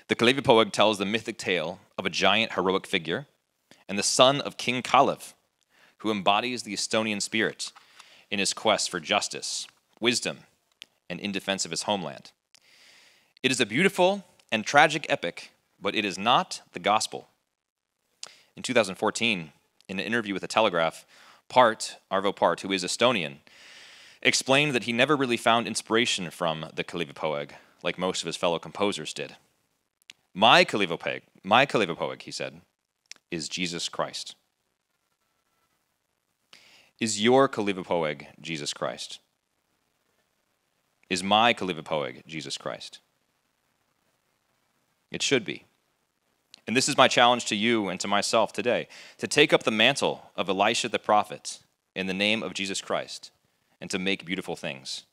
Speaker 2: The Kalevipoeg tells the mythic tale of a giant heroic figure and the son of King Kalev, who embodies the Estonian spirit in his quest for justice, wisdom, and in defense of his homeland. It is a beautiful and tragic epic, but it is not the gospel. In 2014, in an interview with The Telegraph, Arvo Part, who is Estonian, explained that he never really found inspiration from the Kalevipoeg, like most of his fellow composers did. My Kalevipoeg, he said, is Jesus Christ. Is your Kalevipoeg Jesus Christ? Is my Kalevipoeg Jesus Christ? It should be. And this is my challenge to you and to myself today, to take up the mantle of Elisha the prophet in the name of Jesus Christ and to make beautiful things.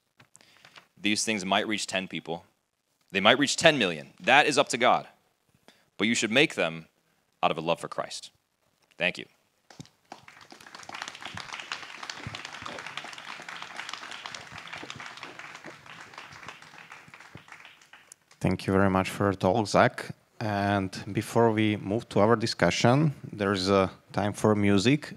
Speaker 2: These things might reach 10 people. They might reach 10 million. That is up to God. But you should make them out of a love for Christ. Thank you.
Speaker 1: Thank you very much for your talk, Zach. And before we move to our discussion, there's a time for music.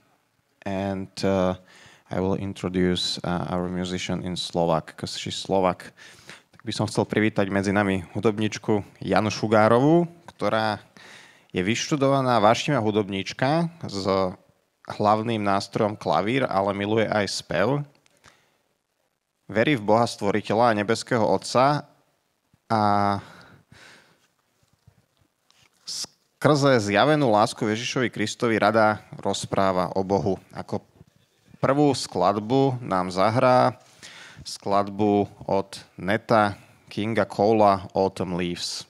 Speaker 1: And I will introduce our musician in Slovak, because she's Slovak. Tak by som chcel privítať medzi nami hudobničku Janu Šugárovú, ktorá je vyštudovaná vášnivá hudobníčka s hlavným nástrojom klavír, ale miluje aj spev. Verí v Boha Stvoriteľa a nebeského Otca a skrze zjavenú lásku Ježišovi Kristovi rada rozpráva o Bohu. Ako prvú skladbu nám zahrá skladbu od Neta Kinga Cola Autumn Leaves.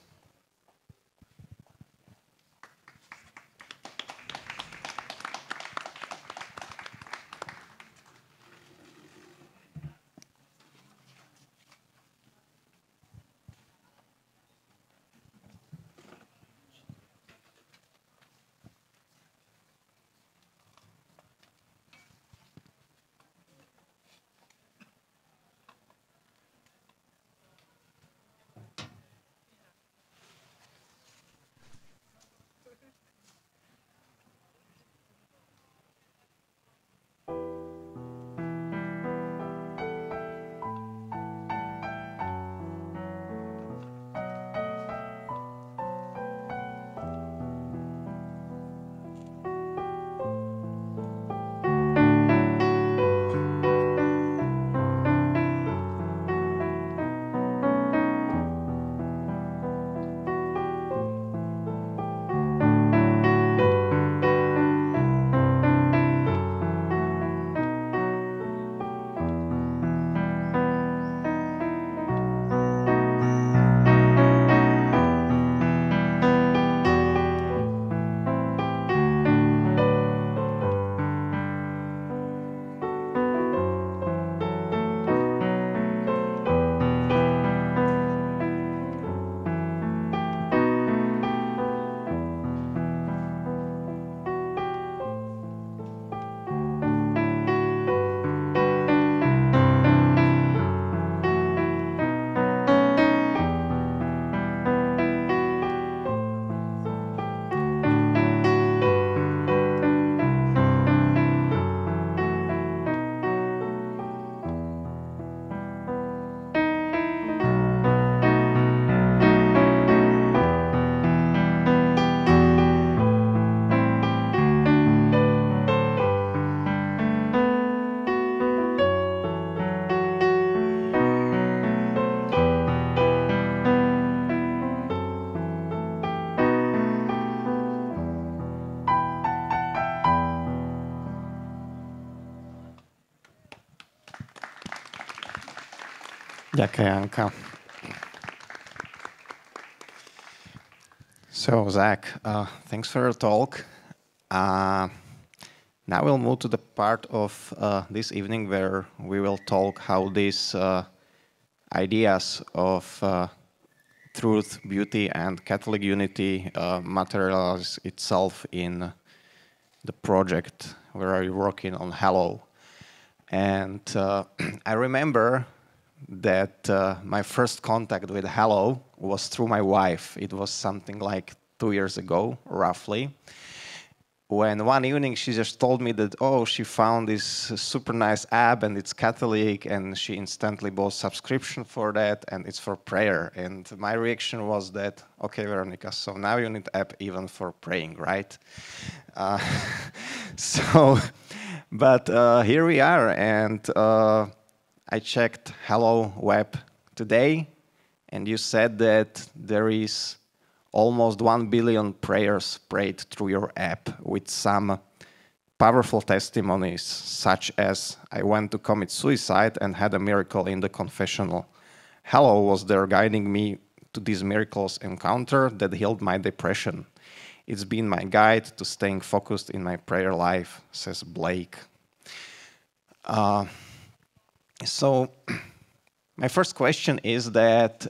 Speaker 1: Ďakujem, Janka. So, Zach, thanks for your talk. Now we'll move to the part of this evening where we will talk how these ideas of truth, beauty, and Catholic unity materialize itself in the project where you're working on Hallow. And I remember that my first contact with Hallow was through my wife. It was something like 2 years ago, roughly, when one evening she just told me that, oh, she found this super nice app and it's Catholic, and she instantly bought subscription for that, and it's for prayer. And my reaction was that, okay, Veronica, so now you need app even for praying, right? But here we are, and I checked Hallow web today, and you said that there is almost 1 billion prayers prayed through your app, with some powerful testimonies, such as I went to commit suicide and had a miracle in the confessional. Hallow was there guiding me to these miracles encounter that healed my depression. It's been my guide to staying focused in my prayer life, says Blake. So my first question is that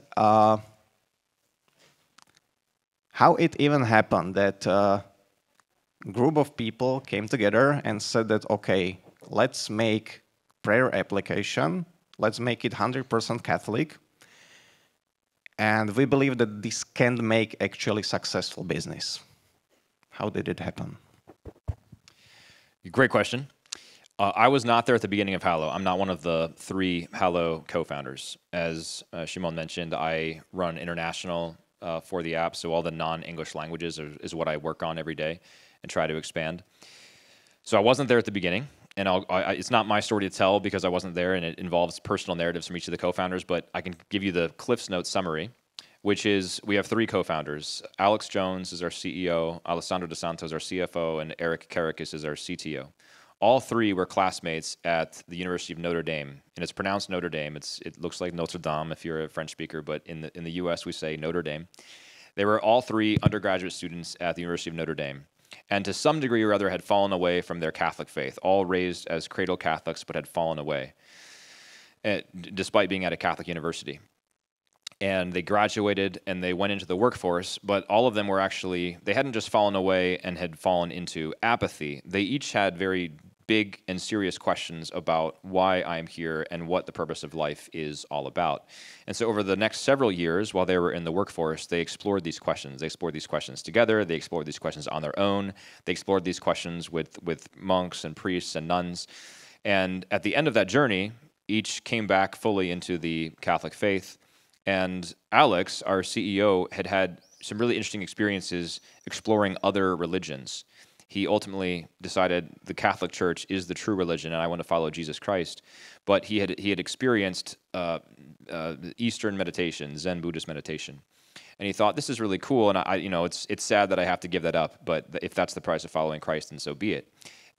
Speaker 1: how it even happened that a group of people came together and said that, okay, let's make prayer application, let's make it 100% Catholic, and we believe that this can make actually successful business. How did it happen?
Speaker 2: Great question. I was not there at the beginning of Hallow. I'm not one of the 3 Hallow co-founders. As Shimon mentioned, I run international for the app, so all the non-English languages is what I work on every day and try to expand. So I wasn't there at the beginning, and it's not my story to tell because I wasn't there, and it involves personal narratives from each of the co-founders, but I can give you the Cliff's Notes summary, which is we have 3 co-founders. Alex Jones is our CEO, Alessandro De Santos is our CFO, and Eric Karakis is our CTO. All 3 were classmates at the University of Notre Dame, and it's pronounced Notre Dame. It looks like Notre Dame if you're a French speaker, but in the U.S. we say Notre Dame. They were all 3 undergraduate students at the University of Notre Dame, and to some degree or other had fallen away from their Catholic faith, all raised as cradle Catholics, but had fallen away, despite being at a Catholic university. And they graduated and they went into the workforce, but all of them were actually, they hadn't just fallen away and had fallen into apathy. They each had very big and serious questions about why I'm here and what the purpose of life is all about. And so over the next several years, while they were in the workforce, they explored these questions. They explored these questions together. They explored these questions on their own. They explored these questions with monks and priests and nuns. And at the end of that journey, each came back fully into the Catholic faith. And Alex, our CEO, had some really interesting experiences exploring other religions. He ultimately decided the Catholic Church is the true religion, and I want to follow Jesus Christ. But he had experienced Eastern meditation, Zen Buddhist meditation, and he thought this is really cool. And it's sad that I have to give that up, but if that's the price of following Christ, then so be it.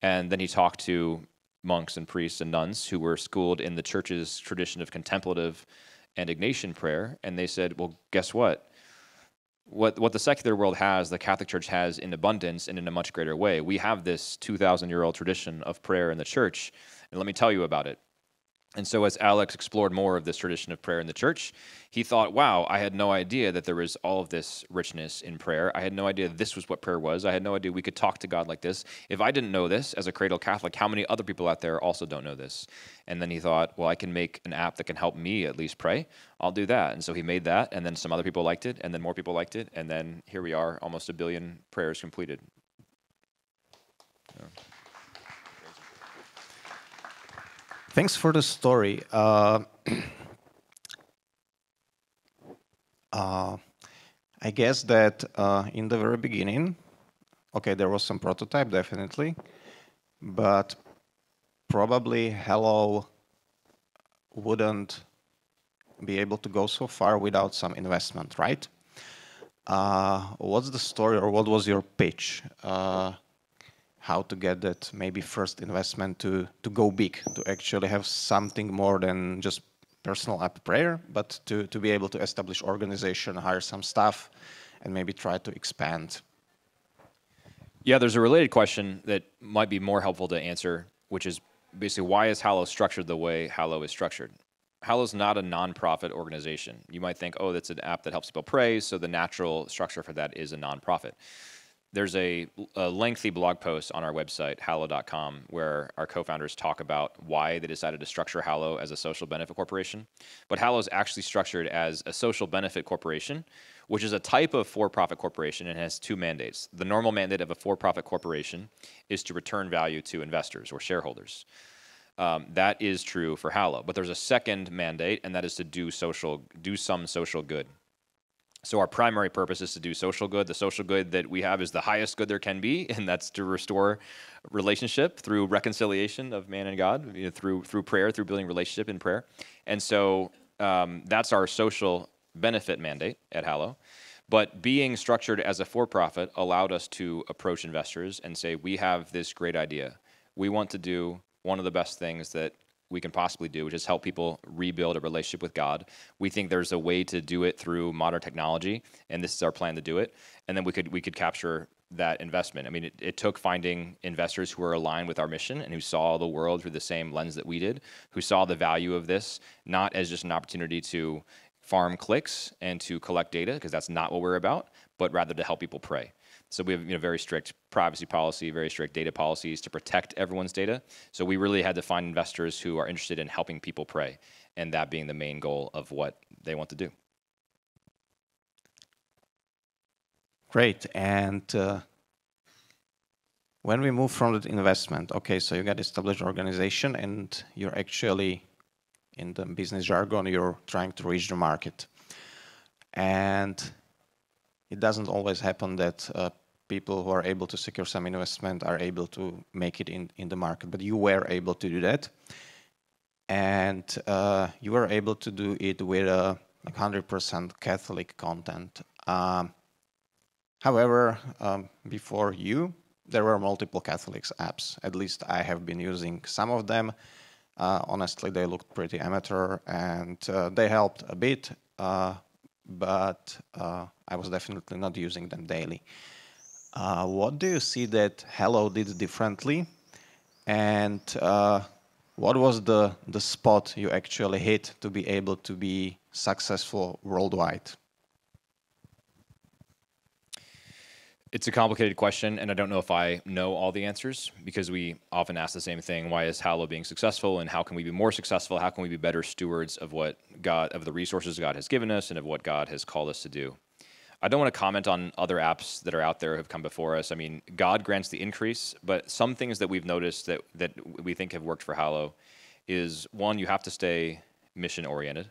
Speaker 2: And then he talked to monks and priests and nuns who were schooled in the Church's tradition of contemplative and Ignatian prayer, and they said, well, guess what? What the secular world has, the Catholic Church has in abundance and in a much greater way. We have this 2,000-year-old tradition of prayer in the Church, and let me tell you about it. And so as Alex explored more of this tradition of prayer in the Church, he thought, wow, I had no idea that there was all of this richness in prayer. I had no idea this was what prayer was. I had no idea we could talk to God like this. If I didn't know this as a cradle Catholic, how many other people out there also don't know this? And then he thought, well, I can make an app that can help me at least pray. I'll do that. And so he made that, and then some other people liked it, and then more people liked it, and then here we are, almost 1 billion prayers completed. Yeah.
Speaker 1: Thanks for the story. I guess that in the very beginning, okay, there was some prototype, definitely, but probably Hallow wouldn't be able to go so far without some investment, right? What's the story, or what was your pitch? How to get that maybe first investment to go big, to actually have something more than just personal app prayer, but to be able to establish organization, hire some staff, and maybe try to expand.
Speaker 2: Yeah, there's a related question that might be more helpful to answer, which is basically why is Hallow structured the way Hallow is structured? Hallow's not a nonprofit organization. You might think, oh, that's an app that helps people pray, so the natural structure for that is a nonprofit. There's a lengthy blog post on our website, hallow.com, where our co-founders talk about why they decided to structure Hallow as a social benefit corporation. But Hallow is actually structured as a social benefit corporation, which is a type of for-profit corporation and has two mandates. The normal mandate of a for-profit corporation is to return value to investors or shareholders. That is true for Hallow. But there's a second mandate, and that is to do some social good. So our primary purpose is to do social good. The social good that we have is the highest good there can be, and that's to restore relationship through reconciliation of man and God, through prayer, through building relationship in prayer. And so that's our social benefit mandate at Hallow. But being structured as a for-profit allowed us to approach investors and say, we have this great idea. We want to do one of the best things that we can possibly do, which is help people rebuild a relationship with God. We think there's a way to do it through modern technology, and this is our plan to do it. And then we could capture that investment. I mean, it took finding investors who are aligned with our mission and who saw the world through the same lens that we did, who saw the value of this, not as just an opportunity to farm clicks and to collect data, because that's not what we're about, but rather to help people pray. So we have very strict privacy policy, very strict data policies to protect everyone's data. So we really had to find investors who are interested in helping people pray, and that being the main goal of what they want to do.
Speaker 1: Great. And when we move from the investment, okay, so you got established organization, and you're actually, in the business jargon, you're trying to reach the market. And it doesn't always happen that people who are able to secure some investment are able to make it in the market, but you were able to do that. And you were able to do it with 100% Catholic content. However, before you, there were multiple Catholic apps. At least I have been using some of them. Honestly, they looked pretty amateur, and they helped a bit, but I was definitely not using them daily. What do you see that Hallow did differently? And what was the spot you actually hit to be able to be successful worldwide?
Speaker 2: It's a complicated question, and I don't know if I know all the answers, because we often ask the same thing: why is Hallow being successful, and how can we be more successful? How can we be better stewards of of the resources God has given us and of what God has called us to do? I don't want to comment on other apps that are out there who have come before us. I mean, God grants the increase, but some things that we've noticed that we think have worked for Hallow is, one, you have to stay mission-oriented.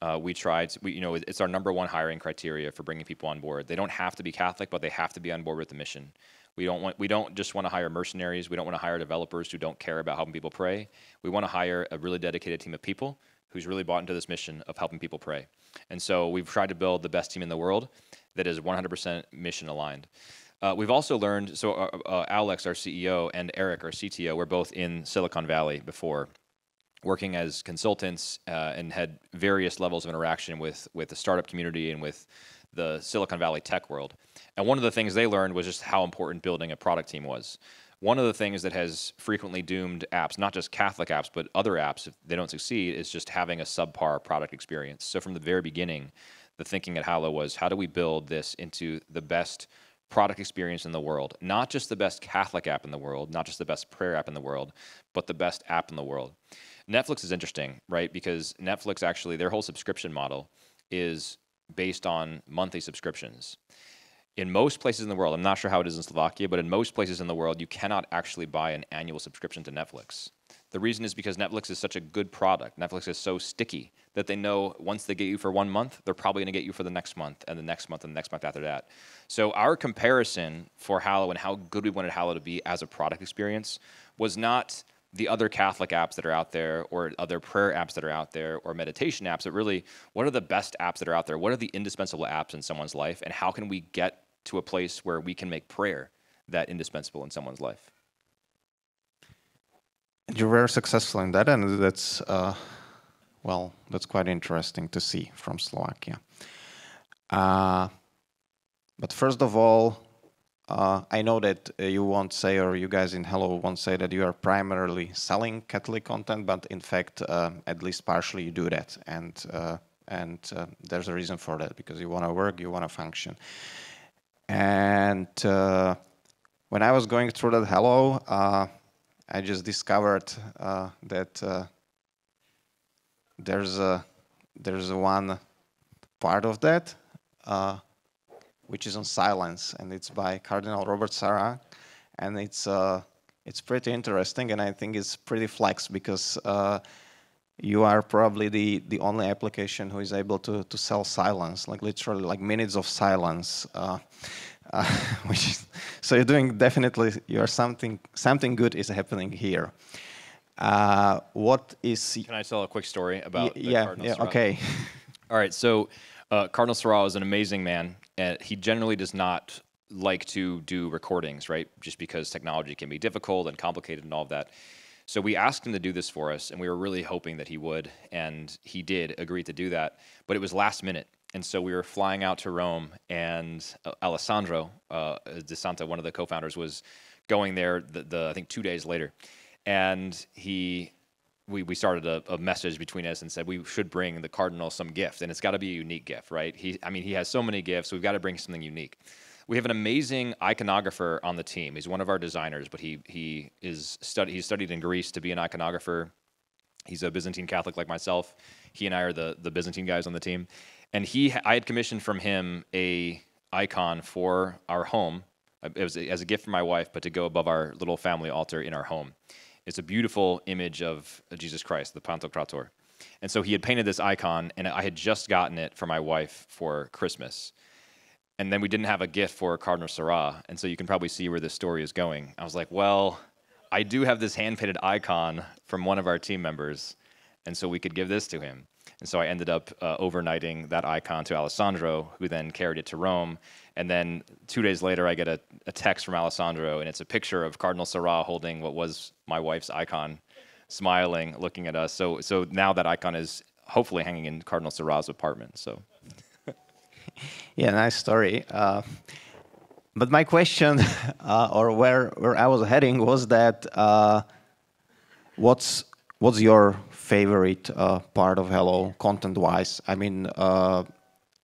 Speaker 2: It's our number one hiring criteria for bringing people on board. They don't have to be Catholic, but they have to be on board with the mission. We don't just want to hire mercenaries. We don't want to hire developers who don't care about helping people pray. We want to hire a really dedicated team of people who's really bought into this mission of helping people pray. And so we've tried to build the best team in the world that is 100% mission aligned. We've also learned, Alex, our CEO, and Eric, our CTO, were both in Silicon Valley before, working as consultants, and had various levels of interaction with the startup community and with the Silicon Valley tech world. And one of the things they learned was just how important building a product team was. One of the things that has frequently doomed apps, not just Catholic apps, but other apps, if they don't succeed, is just having a subpar product experience. So from the very beginning, the thinking at Hallow was, how do we build this into the best product experience in the world? Not just the best Catholic app in the world, not just the best prayer app in the world, but the best app in the world. Netflix is interesting, right? Because Netflix actually, their whole subscription model is based on monthly subscriptions. In most places in the world, I'm not sure how it is in Slovakia, but in most places in the world, you cannot actually buy an annual subscription to Netflix. The reason is because Netflix is such a good product. Netflix is so sticky that they know once they get you for 1 month, they're probably going to get you for the next month and the next month and the next month after that. So our comparison for Hallow and how good we wanted Hallow to be as a product experience was not the other Catholic apps that are out there or other prayer apps that are out there or meditation apps, but really, what are the best apps that are out there? What are the indispensable apps in someone's life? And how can we get to a place where we can make prayer that indispensable in someone's life?
Speaker 1: You were successful in that, and that's well, that's quite interesting to see from Slovakia. But first of all, I know that you won't say, or you guys in Hallow won't say that you are primarily selling Catholic content, but in fact, at least partially you do that. And there's a reason for that, because you want to work, you want to function. And when I was going through that Hallow, I just discovered that there's one part of that which is on silence, and it's by Cardinal Robert Sarah, and it's pretty interesting, and I think it's pretty flex, because you are probably the only application who is able to sell silence, like literally like minutes of silence. Which is, so you're doing definitely, you're something good is happening here. What is?
Speaker 2: Can I tell a quick story about
Speaker 1: Cardinal Sarah? Okay.
Speaker 2: All right, so Cardinal Sarah is an amazing man, and he generally does not like to do recordings, right? Just because technology can be difficult and complicated and all of that. So we asked him to do this for us, and we were really hoping that he would, and he did agree to do that, but it was last minute. And so we were flying out to Rome, and Alessandro De Santa, one of the co-founders, was going there I think 2 days later. And we started a message between us and said we should bring the Cardinal some gift, and it's got to be a unique gift, right? He has so many gifts, so we've got to bring something unique. We have an amazing iconographer on the team. He's one of our designers, but he studied in Greece to be an iconographer. He's a Byzantine Catholic like myself. He and I are the Byzantine guys on the team. And I had commissioned from him a icon for our home. It was as a gift for my wife, but to go above our little family altar in our home. It's a beautiful image of Jesus Christ, the Pantocrator. And so he had painted this icon, and I had just gotten it for my wife for Christmas. And then we didn't have a gift for Cardinal Sarah, and so you can probably see where this story is going. I was like, well, I do have this hand-painted icon from one of our team members, and so we could give this to him. And so I ended up overnighting that icon to Alessandro, who then carried it to Rome. And then 2 days later, I get a text from Alessandro, and it's a picture of Cardinal Sarah holding what was my wife's icon, smiling, looking at us. So now that icon is hopefully hanging in Cardinal Sarah's apartment. So,
Speaker 1: yeah, nice story. But my question, or where I was heading, was that what's your favorite part of Hallow content-wise? I mean,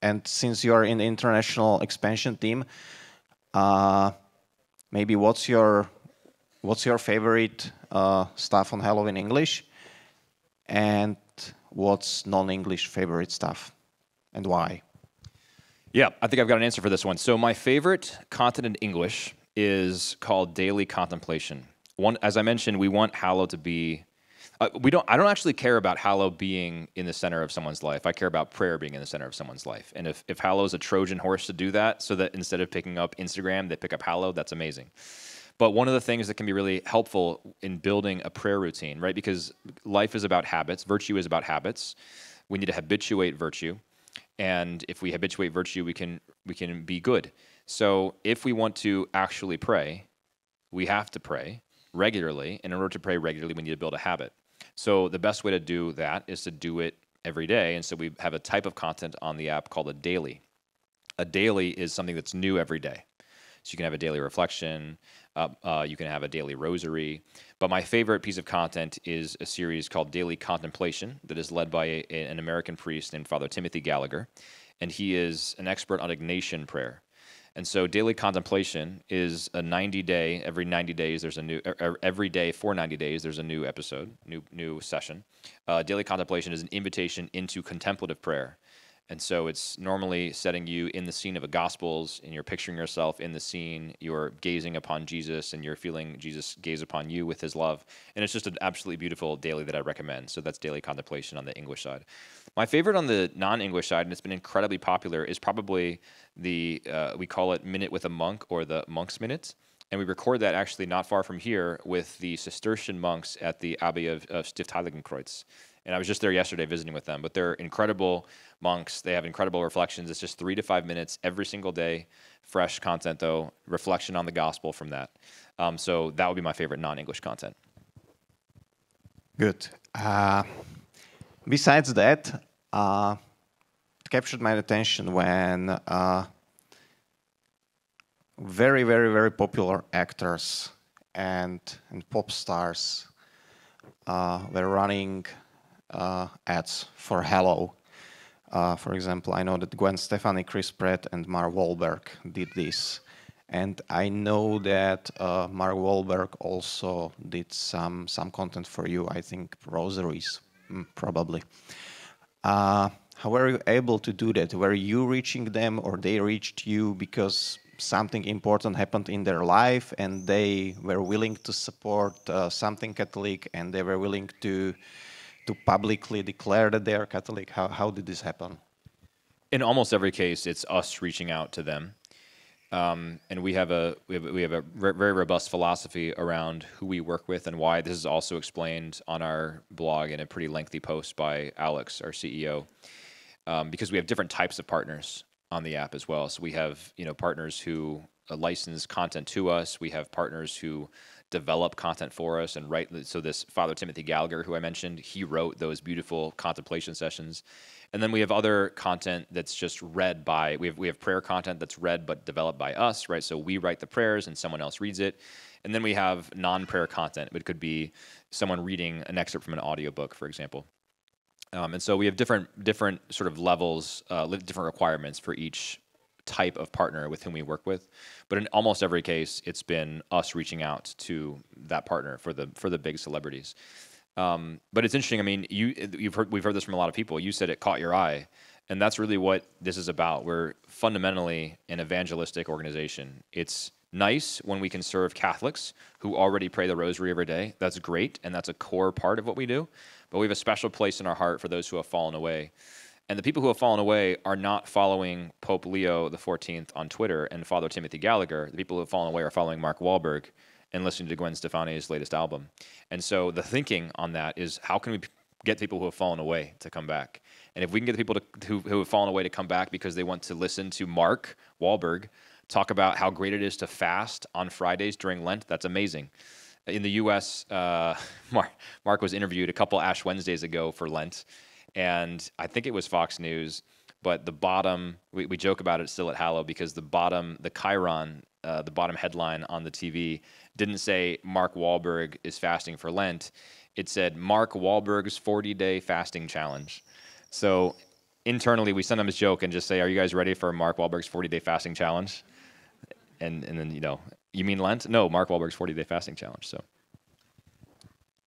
Speaker 1: and since you are in the international expansion team, maybe what's your favorite stuff on Hallow in English, and what's non-English favorite stuff, and why?
Speaker 2: Yeah, I think I've got an answer for this one. So my favorite content in English is called Daily Contemplation. As I mentioned, we want Hallow to be. I don't actually care about Hallow being in the center of someone's life. I care about prayer being in the center of someone's life. And if Hallow is a Trojan horse to do that, so that instead of picking up Instagram, they pick up Hallow, that's amazing. But one of the things that can be really helpful in building a prayer routine, right? Because life is about habits. Virtue is about habits. We need to habituate virtue. And if we habituate virtue, we can be good. So if we want to actually pray, we have to pray regularly. And in order to pray regularly, we need to build a habit. So the best way to do that is to do it every day. And so we have a type of content on the app called a daily. A daily is something that's new every day. So you can have a daily reflection, you can have a daily rosary. But my favorite piece of content is a series called Daily Contemplation that is led by an American priest named Father Timothy Gallagher. And he is an expert on Ignatian prayer. And so Daily Contemplation is a 90-day, every 90 days there's a new, every day for 90 days there's a new episode, new session. Daily Contemplation is an invitation into contemplative prayer. And so it's normally setting you in the scene of a Gospels, and you're picturing yourself in the scene, you're gazing upon Jesus, and you're feeling Jesus gaze upon you with his love. And it's just an absolutely beautiful daily that I recommend. So that's Daily Contemplation on the English side. My favorite on the non-English side, and it's been incredibly popular, is probably we call it Minute with a Monk, or the Monk's Minute. And we record that actually not far from here with the Cistercian monks at the Abbey of Stift Heiligenkreuz. And I was just there yesterday visiting with them, but they're incredible monks. They have incredible reflections. It's just 3 to 5 minutes every single day, fresh content though, reflection on the gospel from that. So that would be my favorite non-English content.
Speaker 1: Good. Besides that, it captured my attention when very, very, very popular actors and pop stars were running ads for Hallow. For example, I know that Gwen Stefani, Chris Pratt, and Mark Wahlberg did this. And I know that Mark Wahlberg also did some content for you, I think rosaries, probably. How were you able to do that? Were you reaching them or they reached you because something important happened in their life and they were willing to support something Catholic and they were willing to publicly declare that they are Catholic? How did this happen?
Speaker 2: In almost every case, it's us reaching out to them. And we have a very robust philosophy around who we work with and why. This is also explained on our blog in a pretty lengthy post by Alex, our CEO, because we have different types of partners on the app as well. So we have partners who license content to us. We have partners who develop content for us and write. So this Father Timothy Gallagher, who I mentioned, he wrote those beautiful contemplation sessions. And then we have other content that's just read by, we have prayer content that's read but developed by us, right? So we write the prayers and someone else reads it. And then we have non-prayer content. It could be someone reading an excerpt from an audiobook, for example. And so we have different sort of levels, different requirements for each type of partner with whom we work with. But in almost every case, it's been us reaching out to that partner for the big celebrities. But it's interesting. I mean, we've heard this from a lot of people. You said it caught your eye, and that's really what this is about. We're fundamentally an evangelistic organization. It's nice when we can serve Catholics who already pray the rosary every day. That's great, and that's a core part of what we do. But we have a special place in our heart for those who have fallen away. And the people who have fallen away are not following Pope Leo XIV on Twitter and Father Timothy Gallagher. The people who have fallen away are following Mark Wahlberg and listening to Gwen Stefani's latest album. And so the thinking on that is, how can we get people who have fallen away to come back? And if we can get the people who have fallen away to come back because they want to listen to Mark Wahlberg talk about how great it is to fast on Fridays during Lent, that's amazing. In the U.S., Mark was interviewed a couple Ash Wednesdays ago for Lent, and I think it was Fox News, but the bottom, we joke about it still at Hallow, because the chyron, the bottom headline on the TV didn't say Mark Wahlberg is fasting for Lent. It said Mark Wahlberg's 40-day fasting challenge. So internally, we sometimes joke and just say, are you guys ready for Mark Wahlberg's 40-day fasting challenge? And then, you mean Lent? No, Mark Wahlberg's 40-day fasting challenge. So,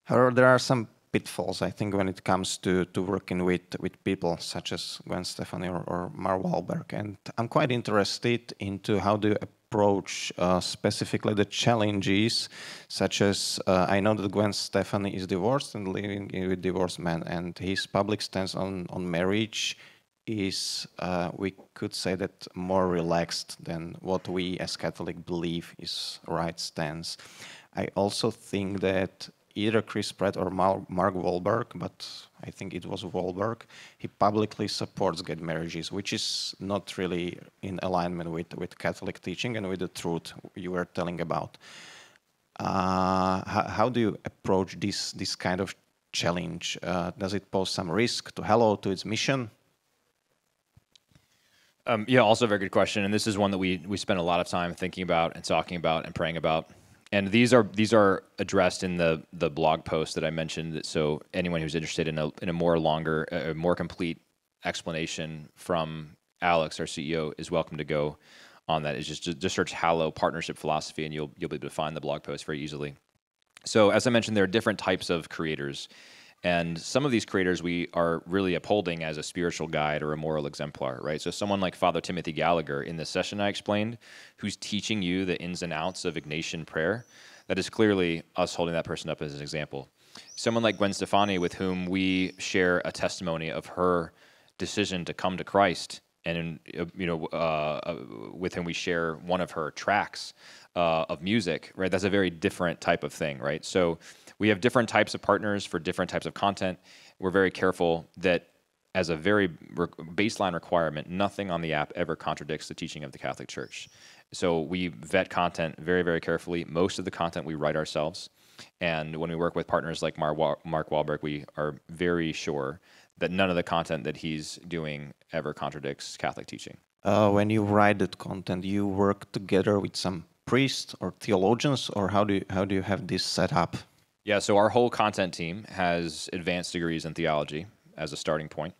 Speaker 1: however, there are some pitfalls, I think, when it comes to working with people such as Gwen Stefani or Mark Wahlberg. And I'm quite interested into how do you approach specifically the challenges, such as I know that Gwen Stefani is divorced and living with divorced man, and his public stance on marriage is, we could say that, more relaxed than what we as Catholic believe is right stance. I also think that either Chris Pratt or Mark Wahlberg, but I think it was Wahlberg, he publicly supports gay marriages, which is not really in alignment with Catholic teaching and with the truth you were telling about. How do you approach this kind of challenge? Does it pose some risk to Hallow, to its mission?
Speaker 2: Yeah, also a very good question, and this is one that we spend a lot of time thinking about and talking about and praying about. And these are addressed in the blog post that I mentioned. So anyone who's interested in a more complete explanation from Alex, our CEO, is welcome to go on that. It's just search Hallow Partnership Philosophy, and you'll be able to find the blog post very easily. So as I mentioned, there are different types of creators. And some of these creators we are really upholding as a spiritual guide or a moral exemplar, right? So someone like Father Timothy Gallagher in the session I explained, who's teaching you the ins and outs of Ignatian prayer, that is clearly us holding that person up as an example. Someone like Gwen Stefani, with whom we share a testimony of her decision to come to Christ, and with whom we share one of her tracks of music, right? That's a very different type of thing, right? So we have different types of partners for different types of content. We're very careful that, as a very baseline requirement, nothing on the app ever contradicts the teaching of the Catholic Church. So we vet content very, very carefully. Most of the content we write ourselves. And when we work with partners like Mark Wahlberg, we are very sure that none of the content that he's doing ever contradicts Catholic teaching.
Speaker 1: When you write that content, you work together with some priests or theologians, or how do you have this set up?
Speaker 2: Yeah, so our whole content team has advanced degrees in theology as a starting point.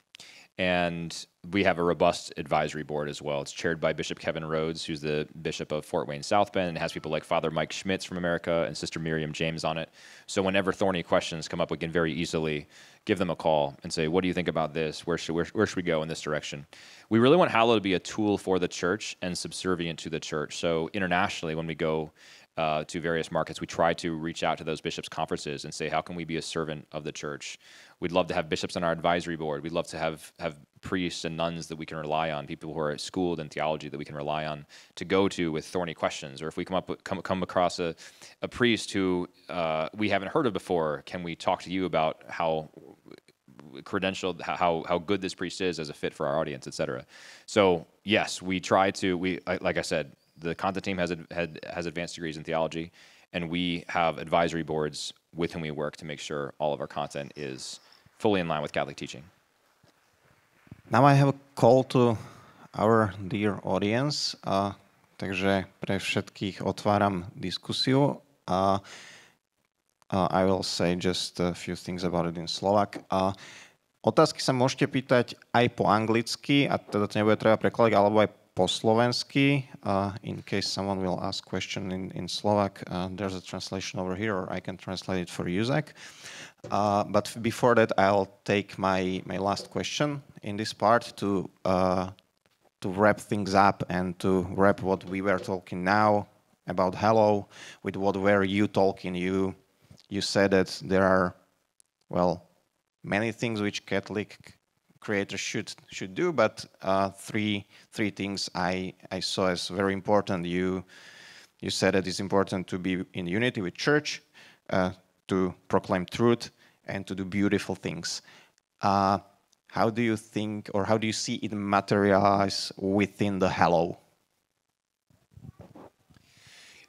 Speaker 2: And we have a robust advisory board as well. It's chaired by Bishop Kevin Rhodes, who's the Bishop of Fort Wayne South Bend, and has people like Father Mike Schmitz from America and Sister Miriam James on it. So whenever thorny questions come up, we can very easily give them a call and say, what do you think about this? Where should we go in this direction? We really want Hallow to be a tool for the church and subservient to the church. So internationally, when we go to various markets, we try to reach out to those bishops' conferences and say, how can we be a servant of the church? We'd love to have bishops on our advisory board. We'd love to have priests and nuns that we can rely on, people who are schooled in theology that we can rely on to go to with thorny questions. Or if we come across a priest who we haven't heard of before, can we talk to you about how credentialed, how good this priest is as a fit for our audience, etc. So yes, we try to, like I said, the content team has advanced degrees in theology, and we have advisory boards with whom we work to make sure all of our content is fully in line with Catholic teaching.
Speaker 1: Now I have a call to our dear audience, takže pre všetkých otváram diskusiu. I will say just a few things about it in Slovak. Otázky sa môžete pýtať aj po anglicky, a teda to nebude treba prekladať, alebo aj po slovensky. In case someone will ask question in Slovak, there's a translation over here, or I can translate it for you, Zac. But before that, I'll take my last question in this part to wrap things up and to wrap what we were talking now about Hallow with what were you talking. You said that there are, well, many things which Catholic creators should do, but three things I saw as very important. You said that it's important to be in unity with church, to proclaim truth, and to do beautiful things. How do you think, or how do you see it materialize within the Hallow?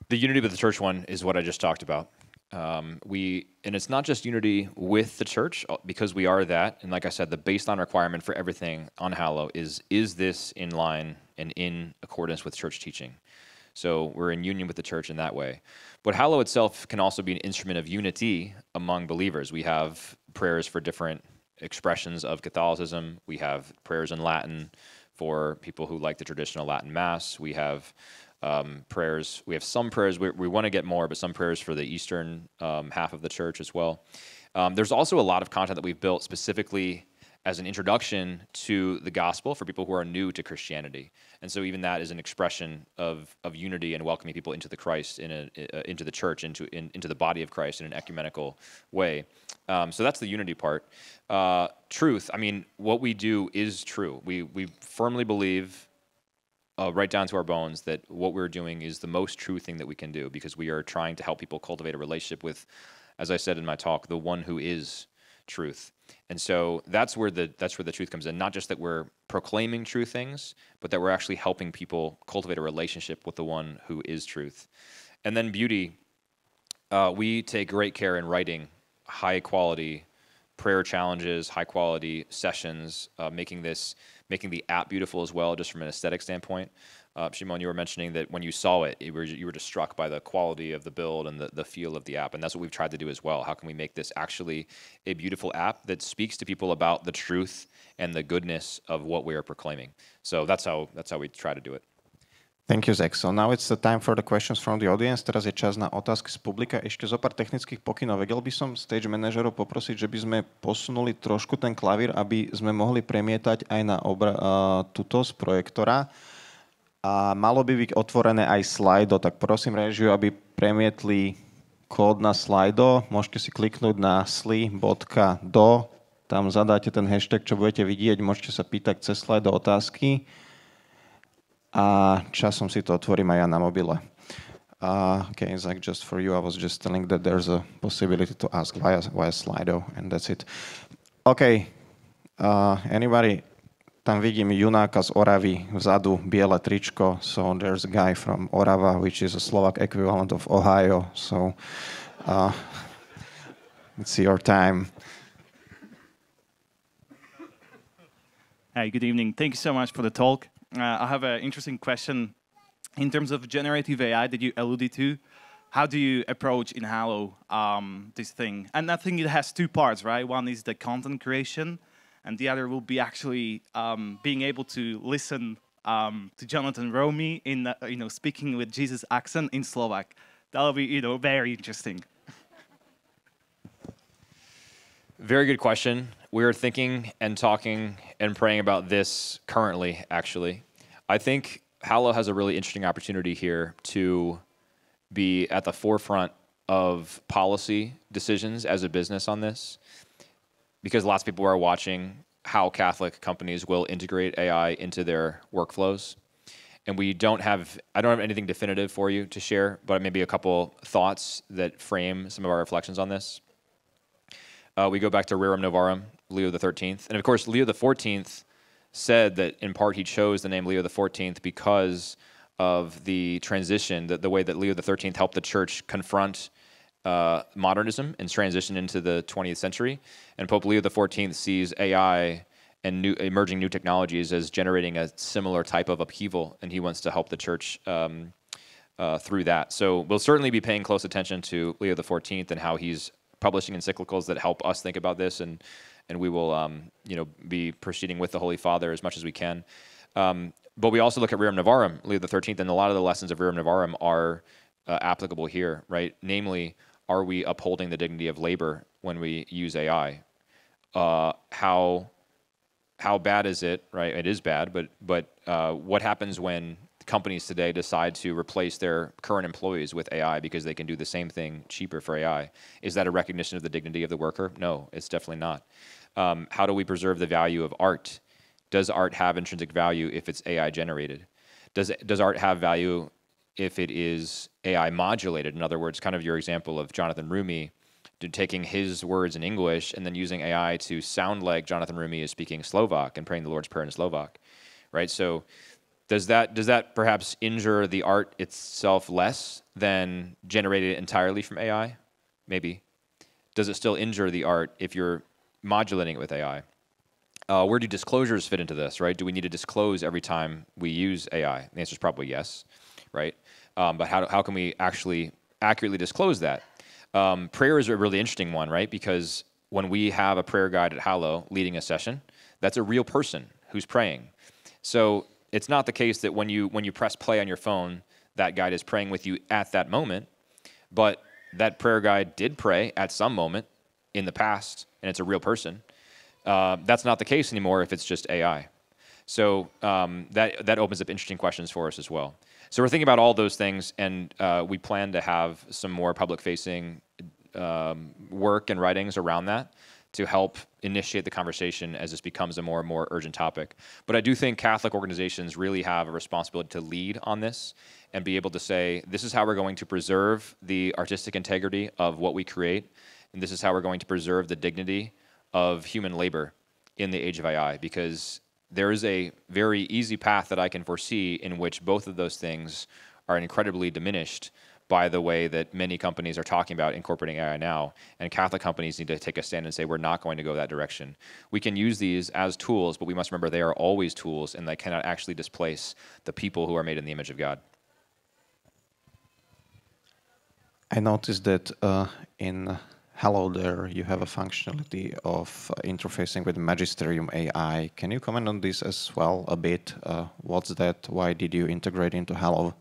Speaker 2: The unity with the church one is what I just talked about. And it's not just unity with the church, because we are that. And like I said, the baseline requirement for everything on Hallow is this in line and in accordance with church teaching? So we're in union with the church in that way. But Hallow itself can also be an instrument of unity among believers. We have prayers for different expressions of Catholicism. We have prayers in Latin for people who like the traditional Latin Mass. We have prayers. We have some prayers. We want to get more, but some prayers for the Eastern half of the church as well. There's also a lot of content that we've built specifically as an introduction to the gospel for people who are new to Christianity, and so even that is an expression of unity and welcoming people into the Christ, into the church, into the body of Christ in an ecumenical way. So that's the unity part. Truth. I mean, what we do is true. We firmly believe, right down to our bones, that what we're doing is the most true thing that we can do, because we are trying to help people cultivate a relationship with, as I said in my talk, the one who is truth. And so that's where the truth comes in. Not just that we're proclaiming true things, but that we're actually helping people cultivate a relationship with the one who is truth. And then beauty. We take great care in writing high quality prayer challenges, high quality sessions, making the app beautiful as well, just from an aesthetic standpoint. Shimon, you were mentioning that when you saw it, you were just struck by the quality of the build and the feel of the app, and that's what we've tried to do as well. How can we make this actually a beautiful app that speaks to people about the truth and the goodness of what we are proclaiming? So that's how we try to do it.
Speaker 1: Thank you, Zac. So now it's the time for the questions from the audience. Teraz je čas na otázky z publika. Ešte zo pár technických pokynov. Vedel by som stage manažerov poprosiť, že by sme posunuli trošku ten klavír, aby sme mohli premietať aj na tuto z projektora. A malo by byť otvorené aj Slido, tak prosím režiu, aby premietli kód na Slido. Môžete si kliknúť na sli.do, tam zadáte ten hashtag, čo budete vidieť, môžete sa pýtať cez Slido otázky a časom si to otvorím aj ja na mobile. Okay, Zac, just for you, I was just telling that there's a possibility to ask via Slido, and that's it. Okay, anybody? Tam vidím Junáka z Oravy, vzadu biele tričko, so there's a guy from Orava, which is a Slovak equivalent of Ohio, so It's your time.
Speaker 3: Hi, good evening. Thank you so much for the talk. I have an interesting question. In terms of generative AI that you alluded to, how do you approach in Hallow this thing? And I think it has two parts, right? One is the content creation, and the other will be actually being able to listen to Jonathan Romy in, speaking with Jesus' accent in Slovak. That'll be, very interesting.
Speaker 2: Very good question. We're thinking and talking and praying about this currently, actually. I think Hallow has a really interesting opportunity here to be at the forefront of policy decisions as a business on this, because lots of people are watching how Catholic companies will integrate AI into their workflows. And I don't have anything definitive for you to share, but maybe a couple thoughts that frame some of our reflections on this. We go back to Rerum Novarum, Leo XIII. And of course, Leo XIV said that in part he chose the name Leo XIV because of the transition, the way that Leo XIII helped the church confront modernism and transition into the 20th century. And Pope Leo XIV sees AI and emerging new technologies as generating a similar type of upheaval, and he wants to help the church through that. So we'll certainly be paying close attention to Leo XIV and how he's publishing encyclicals that help us think about this, and we will be proceeding with the Holy Father as much as we can. But we also look at Rerum Novarum, Leo XIII, and a lot of the lessons of Rerum Novarum are applicable here, right? Namely, are we upholding the dignity of labor when we use AI? How bad is it, right? It is bad, but what happens when companies today decide to replace their current employees with AI because they can do the same thing cheaper for AI? Is that a recognition of the dignity of the worker? No, it's definitely not. How do we preserve the value of art? Does art have intrinsic value if it's AI generated? Does art have value if it is AI modulated? In other words, kind of your example of Jonathan Romy, taking his words in English and then using AI to sound like Jonathan Romy is speaking Slovak and praying the Lord's Prayer in Slovak, right? So does that perhaps injure the art itself less than generated entirely from AI? Maybe. Does it still injure the art if you're modulating it with AI? Where do disclosures fit into this, right? Do we need to disclose every time we use AI? The answer is probably yes, right? But how can we actually accurately disclose that? Prayer is a really interesting one, right? Because when we have a prayer guide at Hallow leading a session, that's a real person who's praying. So it's not the case that when you press play on your phone, that guide is praying with you at that moment, but that prayer guide did pray at some moment in the past, and it's a real person. That's not the case anymore if it's just AI. So that opens up interesting questions for us as well. So we're thinking about all those things, and we plan to have some more public-facing work and writings around that to help initiate the conversation as this becomes a more and more urgent topic. But I do think Catholic organizations really have a responsibility to lead on this and be able to say, this is how we're going to preserve the artistic integrity of what we create, and this is how we're going to preserve the dignity of human labor in the age of AI, because there is a very easy path that I can foresee in which both of those things are incredibly diminished by the way that many companies are talking about incorporating AI now, and Catholic companies need to take a stand and say, we're not going to go that direction. We can use these as tools, but we must remember they are always tools, and they cannot actually displace the people who are made in the image of God.
Speaker 1: I noticed that in Hallow there you have a functionality of interfacing with Magisterium AI. Can you comment on this as well a bit? What's that? Why did you integrate into Hallow?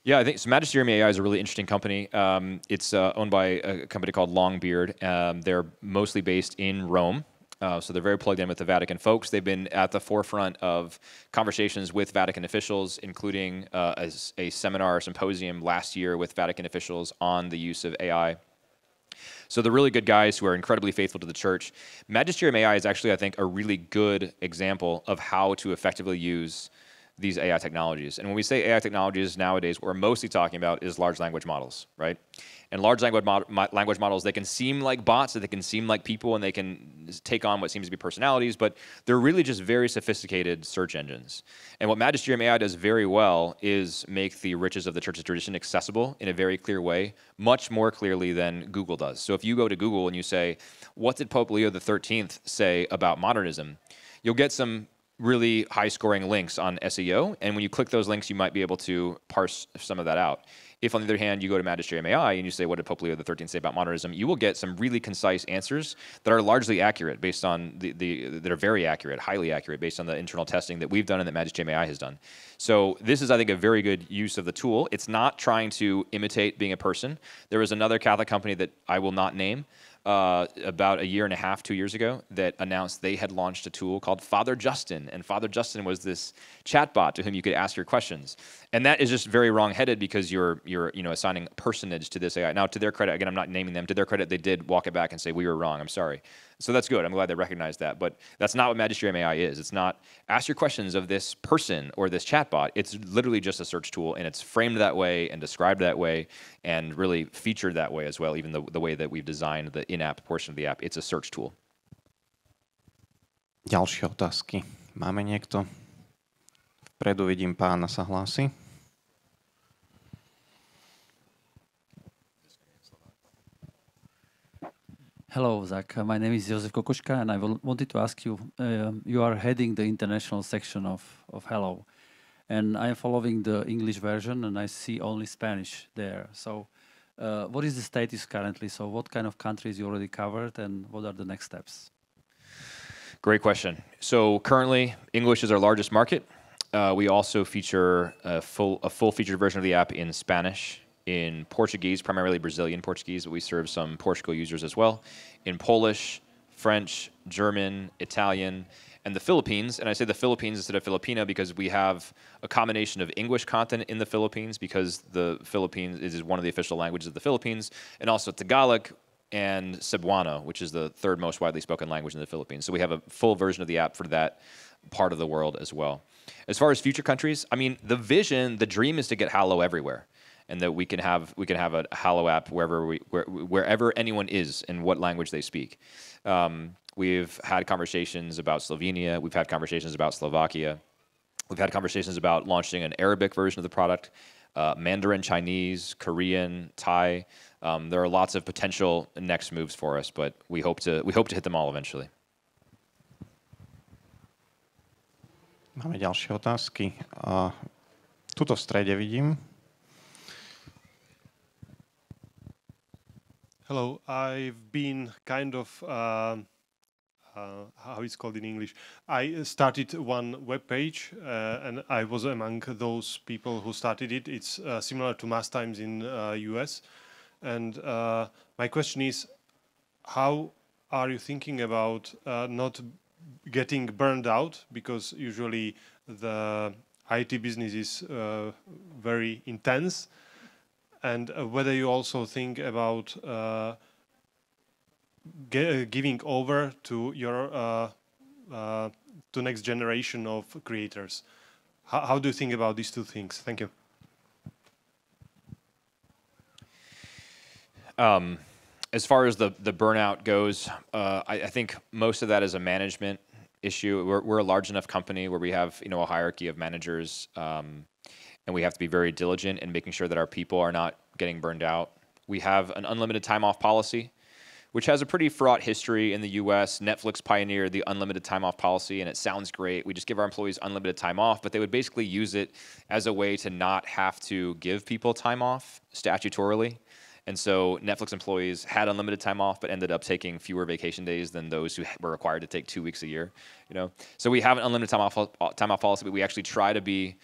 Speaker 2: Yeah, I think so. Magisterium AI is a really interesting company. It's owned by a company called Longbeard. They're mostly based in Rome, so they're very plugged in with the Vatican folks. They've been at the forefront of conversations with Vatican officials, including a seminar or symposium last year with Vatican officials on the use of AI. So they're really good guys who are incredibly faithful to the church. Magisterium AI is actually, I think, a really good example of how to effectively use these AI technologies. And when we say AI technologies nowadays, what we're mostly talking about is large language models, right? And large language models, they can seem like bots, they can seem like people, and they can take on what seems to be personalities, but they're really just very sophisticated search engines. And what Magisterium AI does very well is make the riches of the church's tradition accessible in a very clear way, much more clearly than Google does. So if you go to Google and you say, what did Pope Leo XIII say about modernism? You'll get some really high-scoring links on SEO, and when you click those links, you might be able to parse some of that out. If, on the other hand, you go to Magisterium AI and you say, what did Pope Leo XIII say about modernism, you will get some really concise answers that are largely accurate based on that are very accurate, highly accurate, based on the internal testing that we've done and that Magisterium AI has done. So this is, I think, a very good use of the tool. It's not trying to imitate being a person. There was another Catholic company that I will not name, about a year and a half, 2 years ago, that announced they had launched a tool called Father Justin. And Father Justin was this chatbot to whom you could ask your questions. And that is just very wrong-headed because you're assigning personage to this AI. Now, to their credit, again, I'm not naming them. To their credit, they did walk it back and say, we were wrong, I'm sorry. So that's good. I'm glad they recognized that. But that's not what Magisterium AI is. It's not ask your questions of this person or this chatbot. It's literally just a search tool, and it's framed that way and described that way and really featured that way as well, even the way that we've designed the in-app portion of the app. It's a search tool.
Speaker 1: Ďalšie otázky. Máme niekto? Vpredu vidím pána sa hlási.
Speaker 4: Hello, Zac. My name is Josef Kokoška, and I wanted to ask you, you are heading the international section of Hallow, and I am following the English version, and I see only Spanish there. So what is the status currently? So what kind of countries you already covered, and what are the next steps?
Speaker 2: Great question. So currently, English is our largest market. We also feature a full-featured version of the app in Spanish, in Portuguese, primarily Brazilian Portuguese, but we serve some Portugal users as well, in Polish, French, German, Italian, and the Philippines. And I say the Philippines instead of Filipino because we have a combination of English content in the Philippines because the Philippines is one of the official languages of the Philippines, and also Tagalog and Cebuano, which is the third most widely spoken language in the Philippines. So we have a full version of the app for that part of the world as well. As far as future countries, I mean, the vision, the dream is to get Hallow everywhere, and that we can have a Hallow app wherever anyone is and what language they speak. We've had conversations about Slovenia. We've had conversations about Slovakia. We've had conversations about launching an Arabic version of the product, Mandarin, Chinese, Korean, Thai. There are lots of potential next moves for us, but we hope to hit them all eventually.
Speaker 1: Máme ďalšie otázky. Tuto v strede vidím.
Speaker 5: Hello, I've been kind of, how it's called in English. I started one web page and I was among those people who started it. It's similar to Mass Times in US. And my question is, how are you thinking about not getting burned out? Because usually the IT business is very intense. And whether you also think about giving over to your to next generation of creators. How do you think about these two things? Thank you.
Speaker 2: As far as the burnout goes, I think most of that is a management issue. We're a large enough company where we have a hierarchy of managers. And we have to be very diligent in making sure that our people are not getting burned out. We have an unlimited time off policy, which has a pretty fraught history in the US. Netflix pioneered the unlimited time off policy, and it sounds great. We just give our employees unlimited time off, but they would basically use it as a way to not have to give people time off statutorily. And so Netflix employees had unlimited time off, but ended up taking fewer vacation days than those who were required to take 2 weeks a year. So we have an unlimited time off policy, but we actually try to be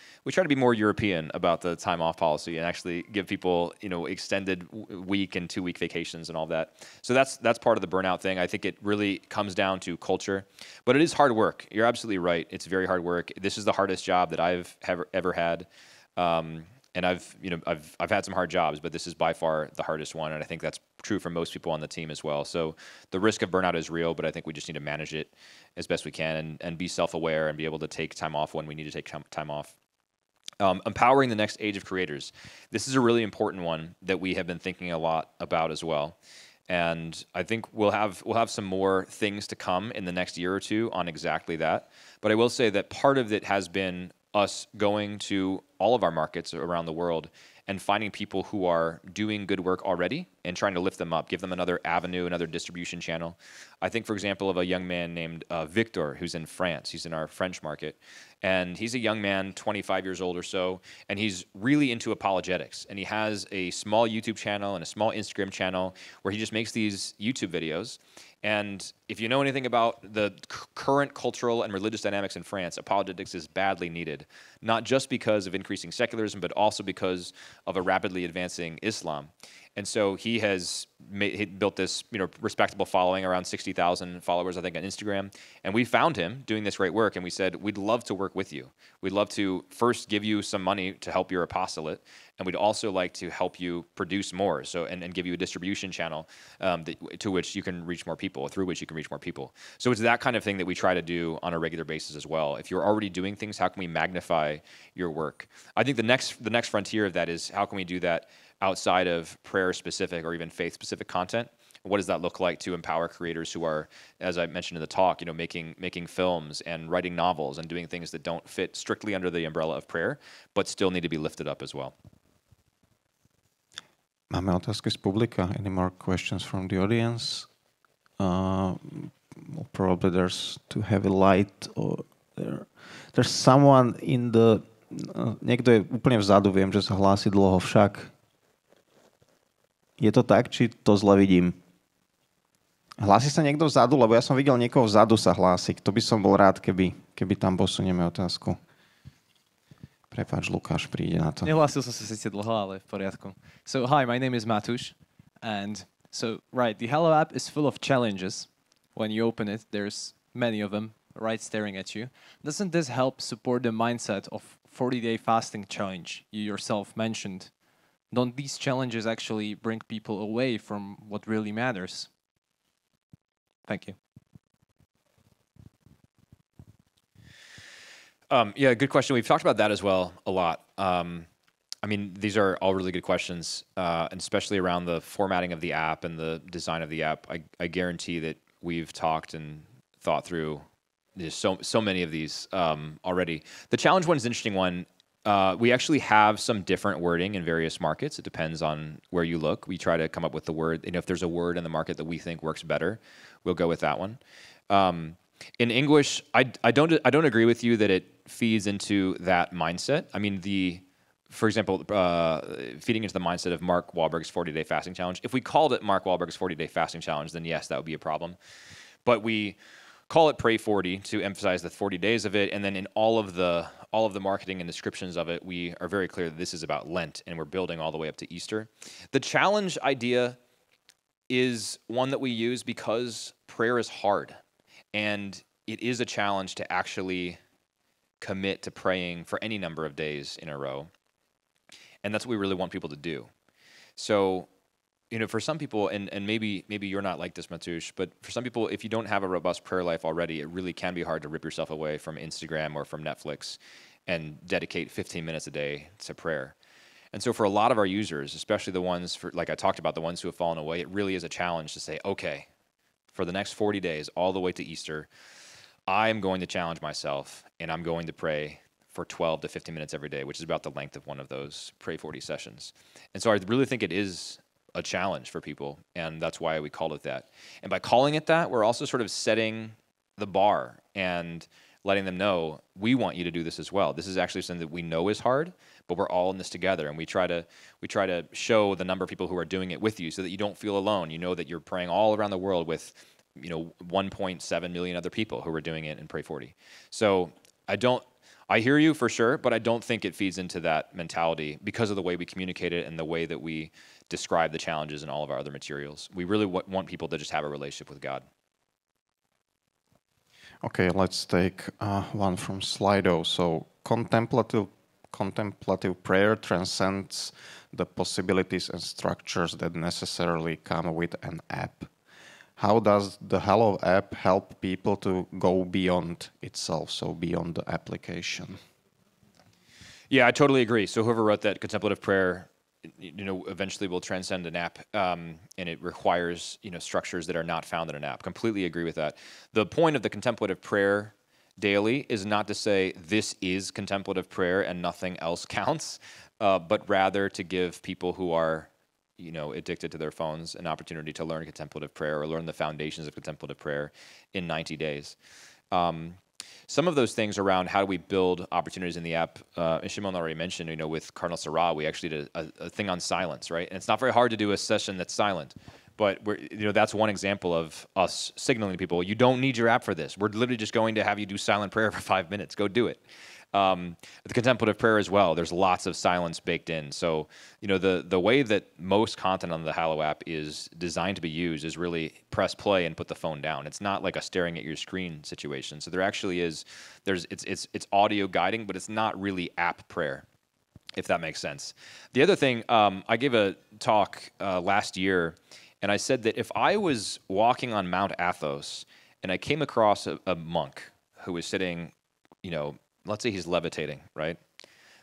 Speaker 2: more European about the time off policy and actually give people extended week and 2 week vacations and all that. So that's part of the burnout thing. I think it really comes down to culture, but it is hard work. You're absolutely right. It's very hard work. This is the hardest job that I've ever had. And I've had some hard jobs, but this is by far the hardest one, and I think that's true for most people on the team as well. So the risk of burnout is real, but I think we just need to manage it as best we can and be self-aware and be able to take time off when we need to take time off. Empowering the next age of creators. This is a really important one that we have been thinking a lot about as well. And I think we'll have some more things to come in the next year or two on exactly that. But I will say that part of it has been us going to all of our markets around the world and finding people who are doing good work already and trying to lift them up, give them another avenue, another distribution channel. I think, for example, of a young man named Victor, who's in France. He's in our French market. And he's a young man, 25 years old or so, and he's really into apologetics. And he has a small YouTube channel and a small Instagram channel where he just makes these YouTube videos. And if you know anything about the current cultural and religious dynamics in France, apologetics is badly needed, not just because of increasing secularism, but also because of a rapidly advancing Islam. And so he built this, respectable following, around 60,000 followers, I think, on Instagram. And we found him doing this great work, and we said, we'd love to work with you. We'd love to first give you some money to help your apostolate, and we'd also like to help you produce more, and give you a distribution channel to which you can reach more people, through which you can reach more people. So it's that kind of thing that we try to do on a regular basis as well. If you're already doing things, how can we magnify your work? I think the next frontier of that is, how can we do that outside of prayer-specific or even faith-specific content? What does that look like to empower creators who are, as I mentioned in the talk, making films and writing novels and doing things that don't fit strictly under the umbrella of prayer, but still need to be lifted up as well?
Speaker 1: Máme otázky z publika. Any more questions from the audience? Probably there's too heavy light, or there's someone in the... niekto je úplne vzadu, viem, že sa hlási dlho však. Je to tak, či to zle vidím? Hlási sa niekto vzadu, lebo ja som videl niekoho vzadu sa hlásiť. To by som bol rád, keby tam posunieme otázku. Prepáč, Lukáš príde na to.
Speaker 6: Nehlásil som sa síce dlho, ale v poriadku. So, hi, my name is Matuš. And so, right, the Hallow app is full of challenges. When you open it, there's many of them right staring at you. Doesn't this help support the mindset of 40-day fasting challenge you yourself mentioned? Don't these challenges actually bring people away from what really matters? Thank you.
Speaker 2: Yeah, good question. We've talked about that as well a lot. These are all really good questions, and especially around the formatting of the app and the design of the app. I guarantee that we've talked and thought through so many of these already. The challenge one is an interesting one. We actually have some different wording in various markets. It depends on where you look. We try to come up with the word. If there's a word in the market that we think works better, we'll go with that one. In English, I don't agree with you that it feeds into that mindset. For example, feeding into the mindset of Mark Wahlberg's 40-day fasting challenge. If we called it Mark Wahlberg's 40-day fasting challenge, then yes, that would be a problem. But we call it Pray 40 to emphasize the 40 days of it, and then in all of the marketing and descriptions of it, we are very clear that this is about Lent, and we're building all the way up to Easter. The challenge idea is one that we use because prayer is hard, and it is a challenge to actually commit to praying for any number of days in a row, and that's what we really want people to do. So, for some people, and maybe you're not like this, Matush, but for some people, if you don't have a robust prayer life already, it really can be hard to rip yourself away from Instagram or from Netflix and dedicate 15 minutes a day to prayer. And so for a lot of our users, especially the ones, like I talked about, the ones who have fallen away, it really is a challenge to say, okay, for the next 40 days, all the way to Easter, I'm going to challenge myself, and I'm going to pray for 12 to 15 minutes every day, which is about the length of one of those Pray 40 sessions. And so I really think it is a challenge for people, and that's why we called it that. And by calling it that, we're also sort of setting the bar and letting them know, we want you to do this as well. This is actually something that we know is hard, but we're all in this together, and we try to show the number of people who are doing it with you so that you don't feel alone. You know that you're praying all around the world with 1.7 million other people who are doing it in Pray 40. So I hear you for sure, but I don't think it feeds into that mentality because of the way we communicate it and the way that we describe the challenges in all of our other materials. We really want people to just have a relationship with God.
Speaker 1: Okay, let's take one from Slido. So contemplative prayer transcends the possibilities and structures that necessarily come with an app. How does the Hallow app help people to go beyond itself, so beyond the application?
Speaker 2: Yeah, I totally agree. So whoever wrote that contemplative prayer, eventually will transcend an app, and it requires, structures that are not found in an app. Completely agree with that. The point of the contemplative prayer daily is not to say this is contemplative prayer and nothing else counts, but rather to give people who are, addicted to their phones an opportunity to learn contemplative prayer or learn the foundations of contemplative prayer in 90 days. Some of those things around how do we build opportunities in the app, Shimon already mentioned, with Cardinal Sarah, we actually did a thing on silence, right? And it's not very hard to do a session that's silent, but that's one example of us signaling to people, you don't need your app for this. We're literally just going to have you do silent prayer for 5 minutes. Go do it. The contemplative prayer as well, there's lots of silence baked in. So, the way that most content on the Hallow app is designed to be used is really press play and put the phone down. It's not like a staring at your screen situation. So there actually is, it's audio guiding, but it's not really app prayer, if that makes sense. The other thing, I gave a talk last year, and I said that if I was walking on Mount Athos and I came across a monk who was sitting, let's say he's levitating, right?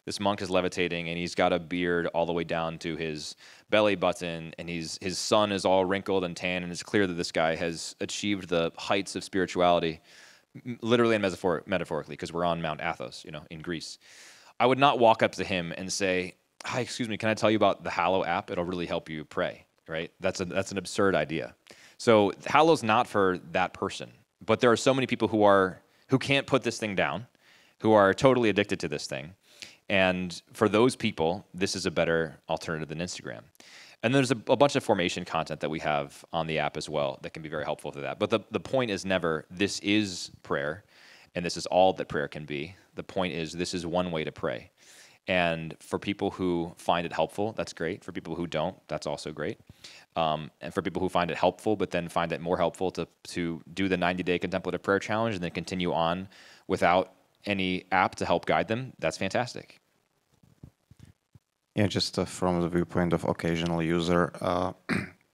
Speaker 2: This monk is levitating, and he's got a beard all the way down to his belly button, and his sun is all wrinkled and tan, and it's clear that this guy has achieved the heights of spirituality, literally and metaphorically, because we're on Mount Athos, in Greece. I would not walk up to him and say, "Hi, excuse me, can I tell you about the Hallow app? It'll really help you pray," right? That's an absurd idea. So Hallow's not for that person, but there are so many people who can't put this thing down, who are totally addicted to this thing. And for those people, this is a better alternative than Instagram. And there's a bunch of formation content that we have on the app as well that can be very helpful to that. But the point is never, this is prayer, and this is all that prayer can be. The point is, this is one way to pray. And for people who find it helpful, that's great. For people who don't, that's also great. And for people who find it helpful, but then find it more helpful to do the 90-day contemplative prayer challenge and then continue on without any app to help guide them, that's fantastic.
Speaker 1: Yeah, just from the viewpoint of occasional user,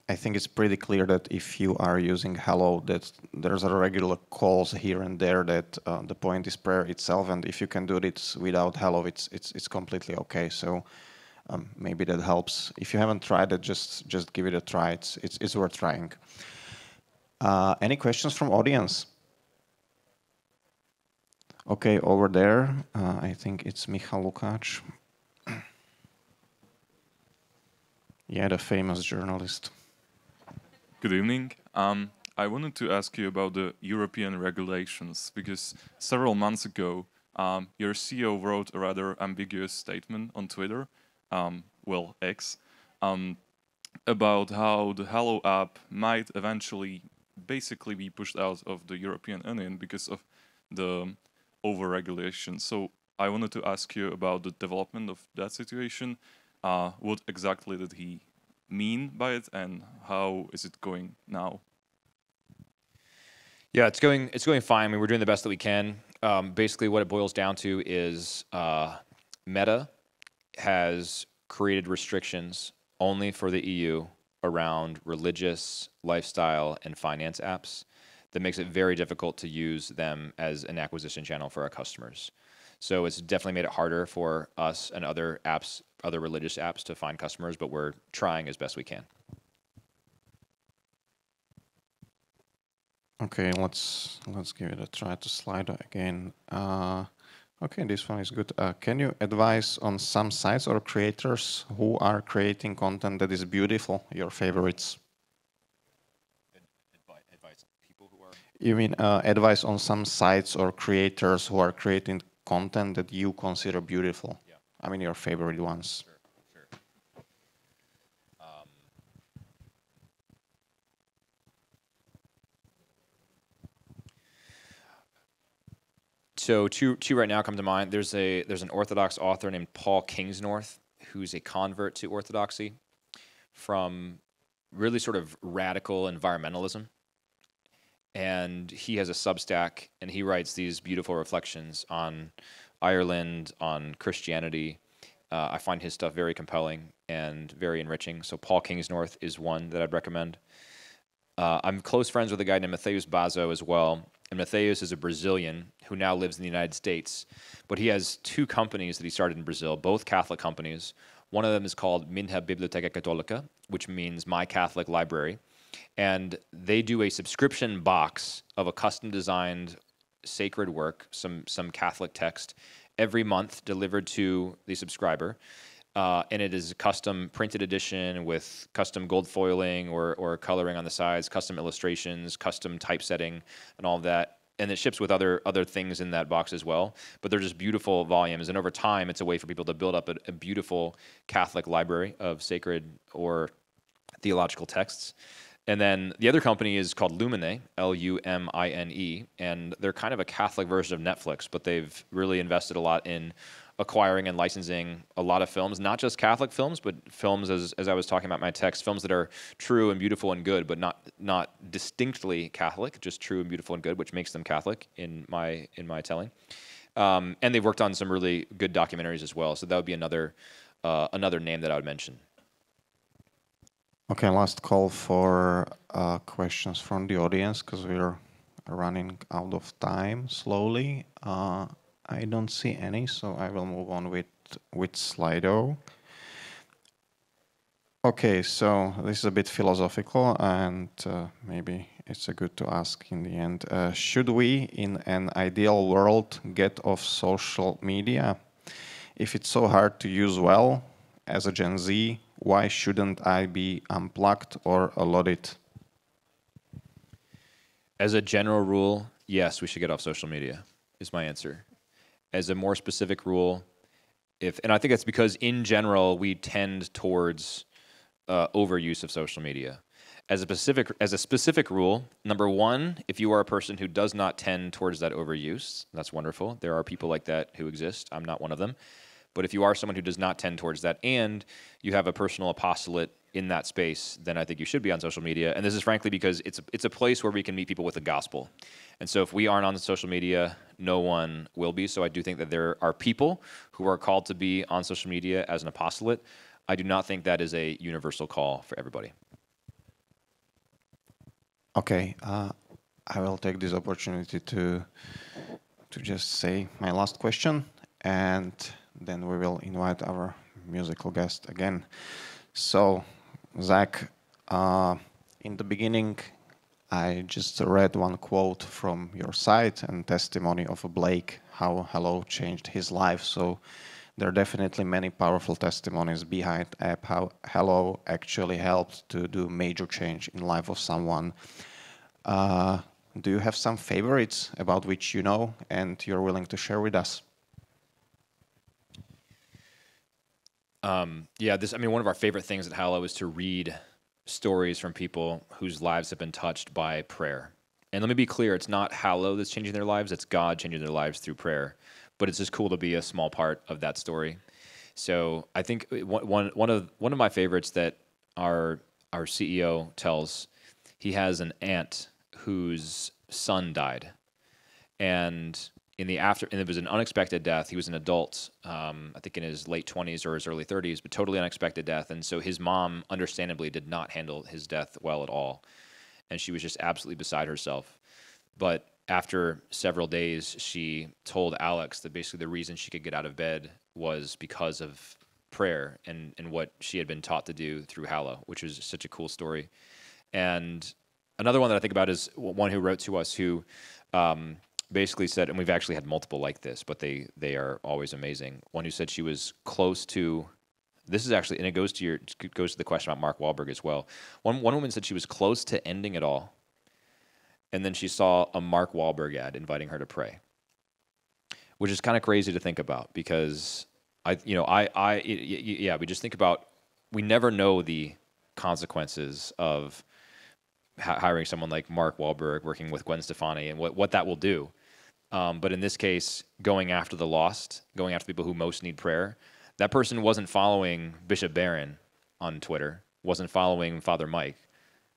Speaker 1: I think it's pretty clear that if you are using Hallow, that there's a regular calls here and there that the point is prayer itself, and if you can do it without Hallow, it's completely okay. So maybe that helps. If you haven't tried it, just give it a try. It's worth trying. Any questions from audience? Okay, over there, I think it's Michal Lukács. Yeah, the famous journalist.
Speaker 7: Good evening. I wanted to ask you about the European regulations, because several months ago, your CEO wrote a rather ambiguous statement on Twitter, X, about how the Hallow app might eventually basically be pushed out of the European Union because of the over-regulation. So I wanted to ask you about the development of that situation. What exactly did he mean by it, and how is it going now?
Speaker 2: Yeah, it's going fine. I mean, we're doing the best that we can. Basically, what it boils down to is Meta has created restrictions only for the EU around religious, lifestyle, and finance apps that makes it very difficult to use them as an acquisition channel for our customers. So it's definitely made it harder for us and other apps, other religious apps, to find customers, but we're trying as best we can.
Speaker 1: Okay, let's give it a try to slide again. Okay, this one is good. Can you advise on some sites or creators who are creating content that is beautiful, your favorites?
Speaker 2: Advice people who are...
Speaker 1: You mean advice on some sites or creators who are creating content that you consider beautiful?
Speaker 2: Yeah.
Speaker 1: I mean, your favorite ones.
Speaker 2: Sure. So two right now come to mind. There's an Orthodox author named Paul Kingsnorth, who's a convert to Orthodoxy from really sort of radical environmentalism. And he has a Substack, and he writes these beautiful reflections on Ireland, on Christianity. I find his stuff very compelling and very enriching. So Paul Kingsnorth is one that I'd recommend. I'm close friends with a guy named Matthäus Bazo as well, and Matheus is a Brazilian who now lives in the United States. But he has two companies that he started in Brazil, both Catholic companies. One of them is called Minha Biblioteca Católica, which means My Catholic Library. And they do a subscription box of a custom-designed sacred work, some Catholic text, every month delivered to the subscriber. And it is a custom printed edition with custom gold foiling or coloring on the sides, custom illustrations, custom typesetting, and all of that. And it ships with other things in that box as well. But they're just beautiful volumes. And over time, it's a way for people to build up a beautiful Catholic library of sacred or theological texts. And then the other company is called Lumine, Lumine, and they're kind of a Catholic version of Netflix, but they've really invested a lot in acquiring and licensing a lot of films, not just Catholic films, but films, as I was talking about in my text, films that are true and beautiful and good, but not distinctly Catholic, just true and beautiful and good, which makes them Catholic in my telling. And they've worked on some really good documentaries as well, so that would be another name that I would mention.
Speaker 1: Okay, last call for questions from the audience, because we're running out of time slowly. I don't see any, so I will move on with Slido. Okay, so this is a bit philosophical, and maybe it's good to ask in the end. Should we, in an ideal world, get off social media? If it's so hard to use well, as a Gen Z, why shouldn't I be unplugged or allotted?
Speaker 2: As a general rule, yes, we should get off social media, is my answer. As a more specific rule, and I think that's because in general, we tend towards overuse of social media. As a specific rule, number one, if you are a person who does not tend towards that overuse, that's wonderful. There are people like that who exist. I'm not one of them. But if you are someone who does not tend towards that and you have a personal apostolate in that space, then I think you should be on social media. And this is frankly because it's a place where we can meet people with the gospel. And so if we aren't on social media, no one will be. So I do think that there are people who are called to be on social media as an apostolate. I do not think that is a universal call for everybody.
Speaker 1: Okay, I will take this opportunity to just say my last question, and then we will invite our musical guest again. So, Zac, in the beginning, I just read one quote from your site and testimony of Blake, how Hallow changed his life. So there are definitely many powerful testimonies behind the app, how Hallow actually helped to do major change in life of someone. Do you have some favorites about which you know and you're willing to share with us?
Speaker 2: One of our favorite things at Hallow is to read stories from people whose lives have been touched by prayer. And let me be clear, it's not Hallow that's changing their lives, it's God changing their lives through prayer. But it's just cool to be a small part of that story. So I think one of my favorites that our CEO tells, he has an aunt whose son died. And it was an unexpected death. He was an adult, I think in his late 20s or his early 30s, but totally unexpected death. And so his mom, understandably, did not handle his death well at all. And she was just absolutely beside herself. But after several days, she told Alex that basically the reason she could get out of bed was because of prayer and what she had been taught to do through Hallow, which was such a cool story. And another one that I think about is one who wrote to us who basically said, and we've actually had multiple like this, but they are always amazing. One who said she was close to, this is actually, and it goes to the question about Mark Wahlberg as well. One woman said she was close to ending it all, and then she saw a Mark Wahlberg ad inviting her to pray, which is kind of crazy to think about because we just think about, we never know the consequences of hiring someone like Mark Wahlberg, working with Gwen Stefani, and what that will do. But in this case, going after the lost, going after people who most need prayer, that person wasn't following Bishop Barron on Twitter, wasn't following Father Mike.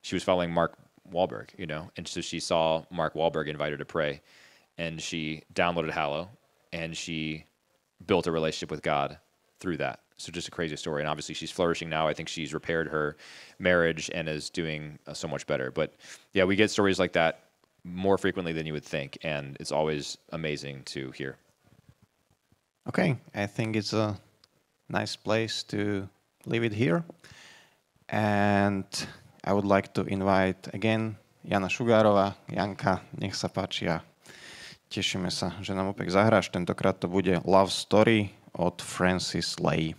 Speaker 2: She was following Mark Wahlberg, and so she saw Mark Wahlberg invite her to pray, and she downloaded Hallow, and she built a relationship with God through that. So just a crazy story, and obviously she's flourishing now. I think she's repaired her marriage and is doing so much better. But yeah, we get stories like that more frequently than you would think, and it's always amazing to hear.
Speaker 1: Okay, I think it's a nice place to leave it here. And I would like to invite again Jana Šugárova. Janka, nech sa páči a tešíme sa, že nám opäť zahráš. Tentokrát to bude Love Story od Francis Lay.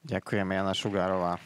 Speaker 1: Ďakujem, Jana Šugárová.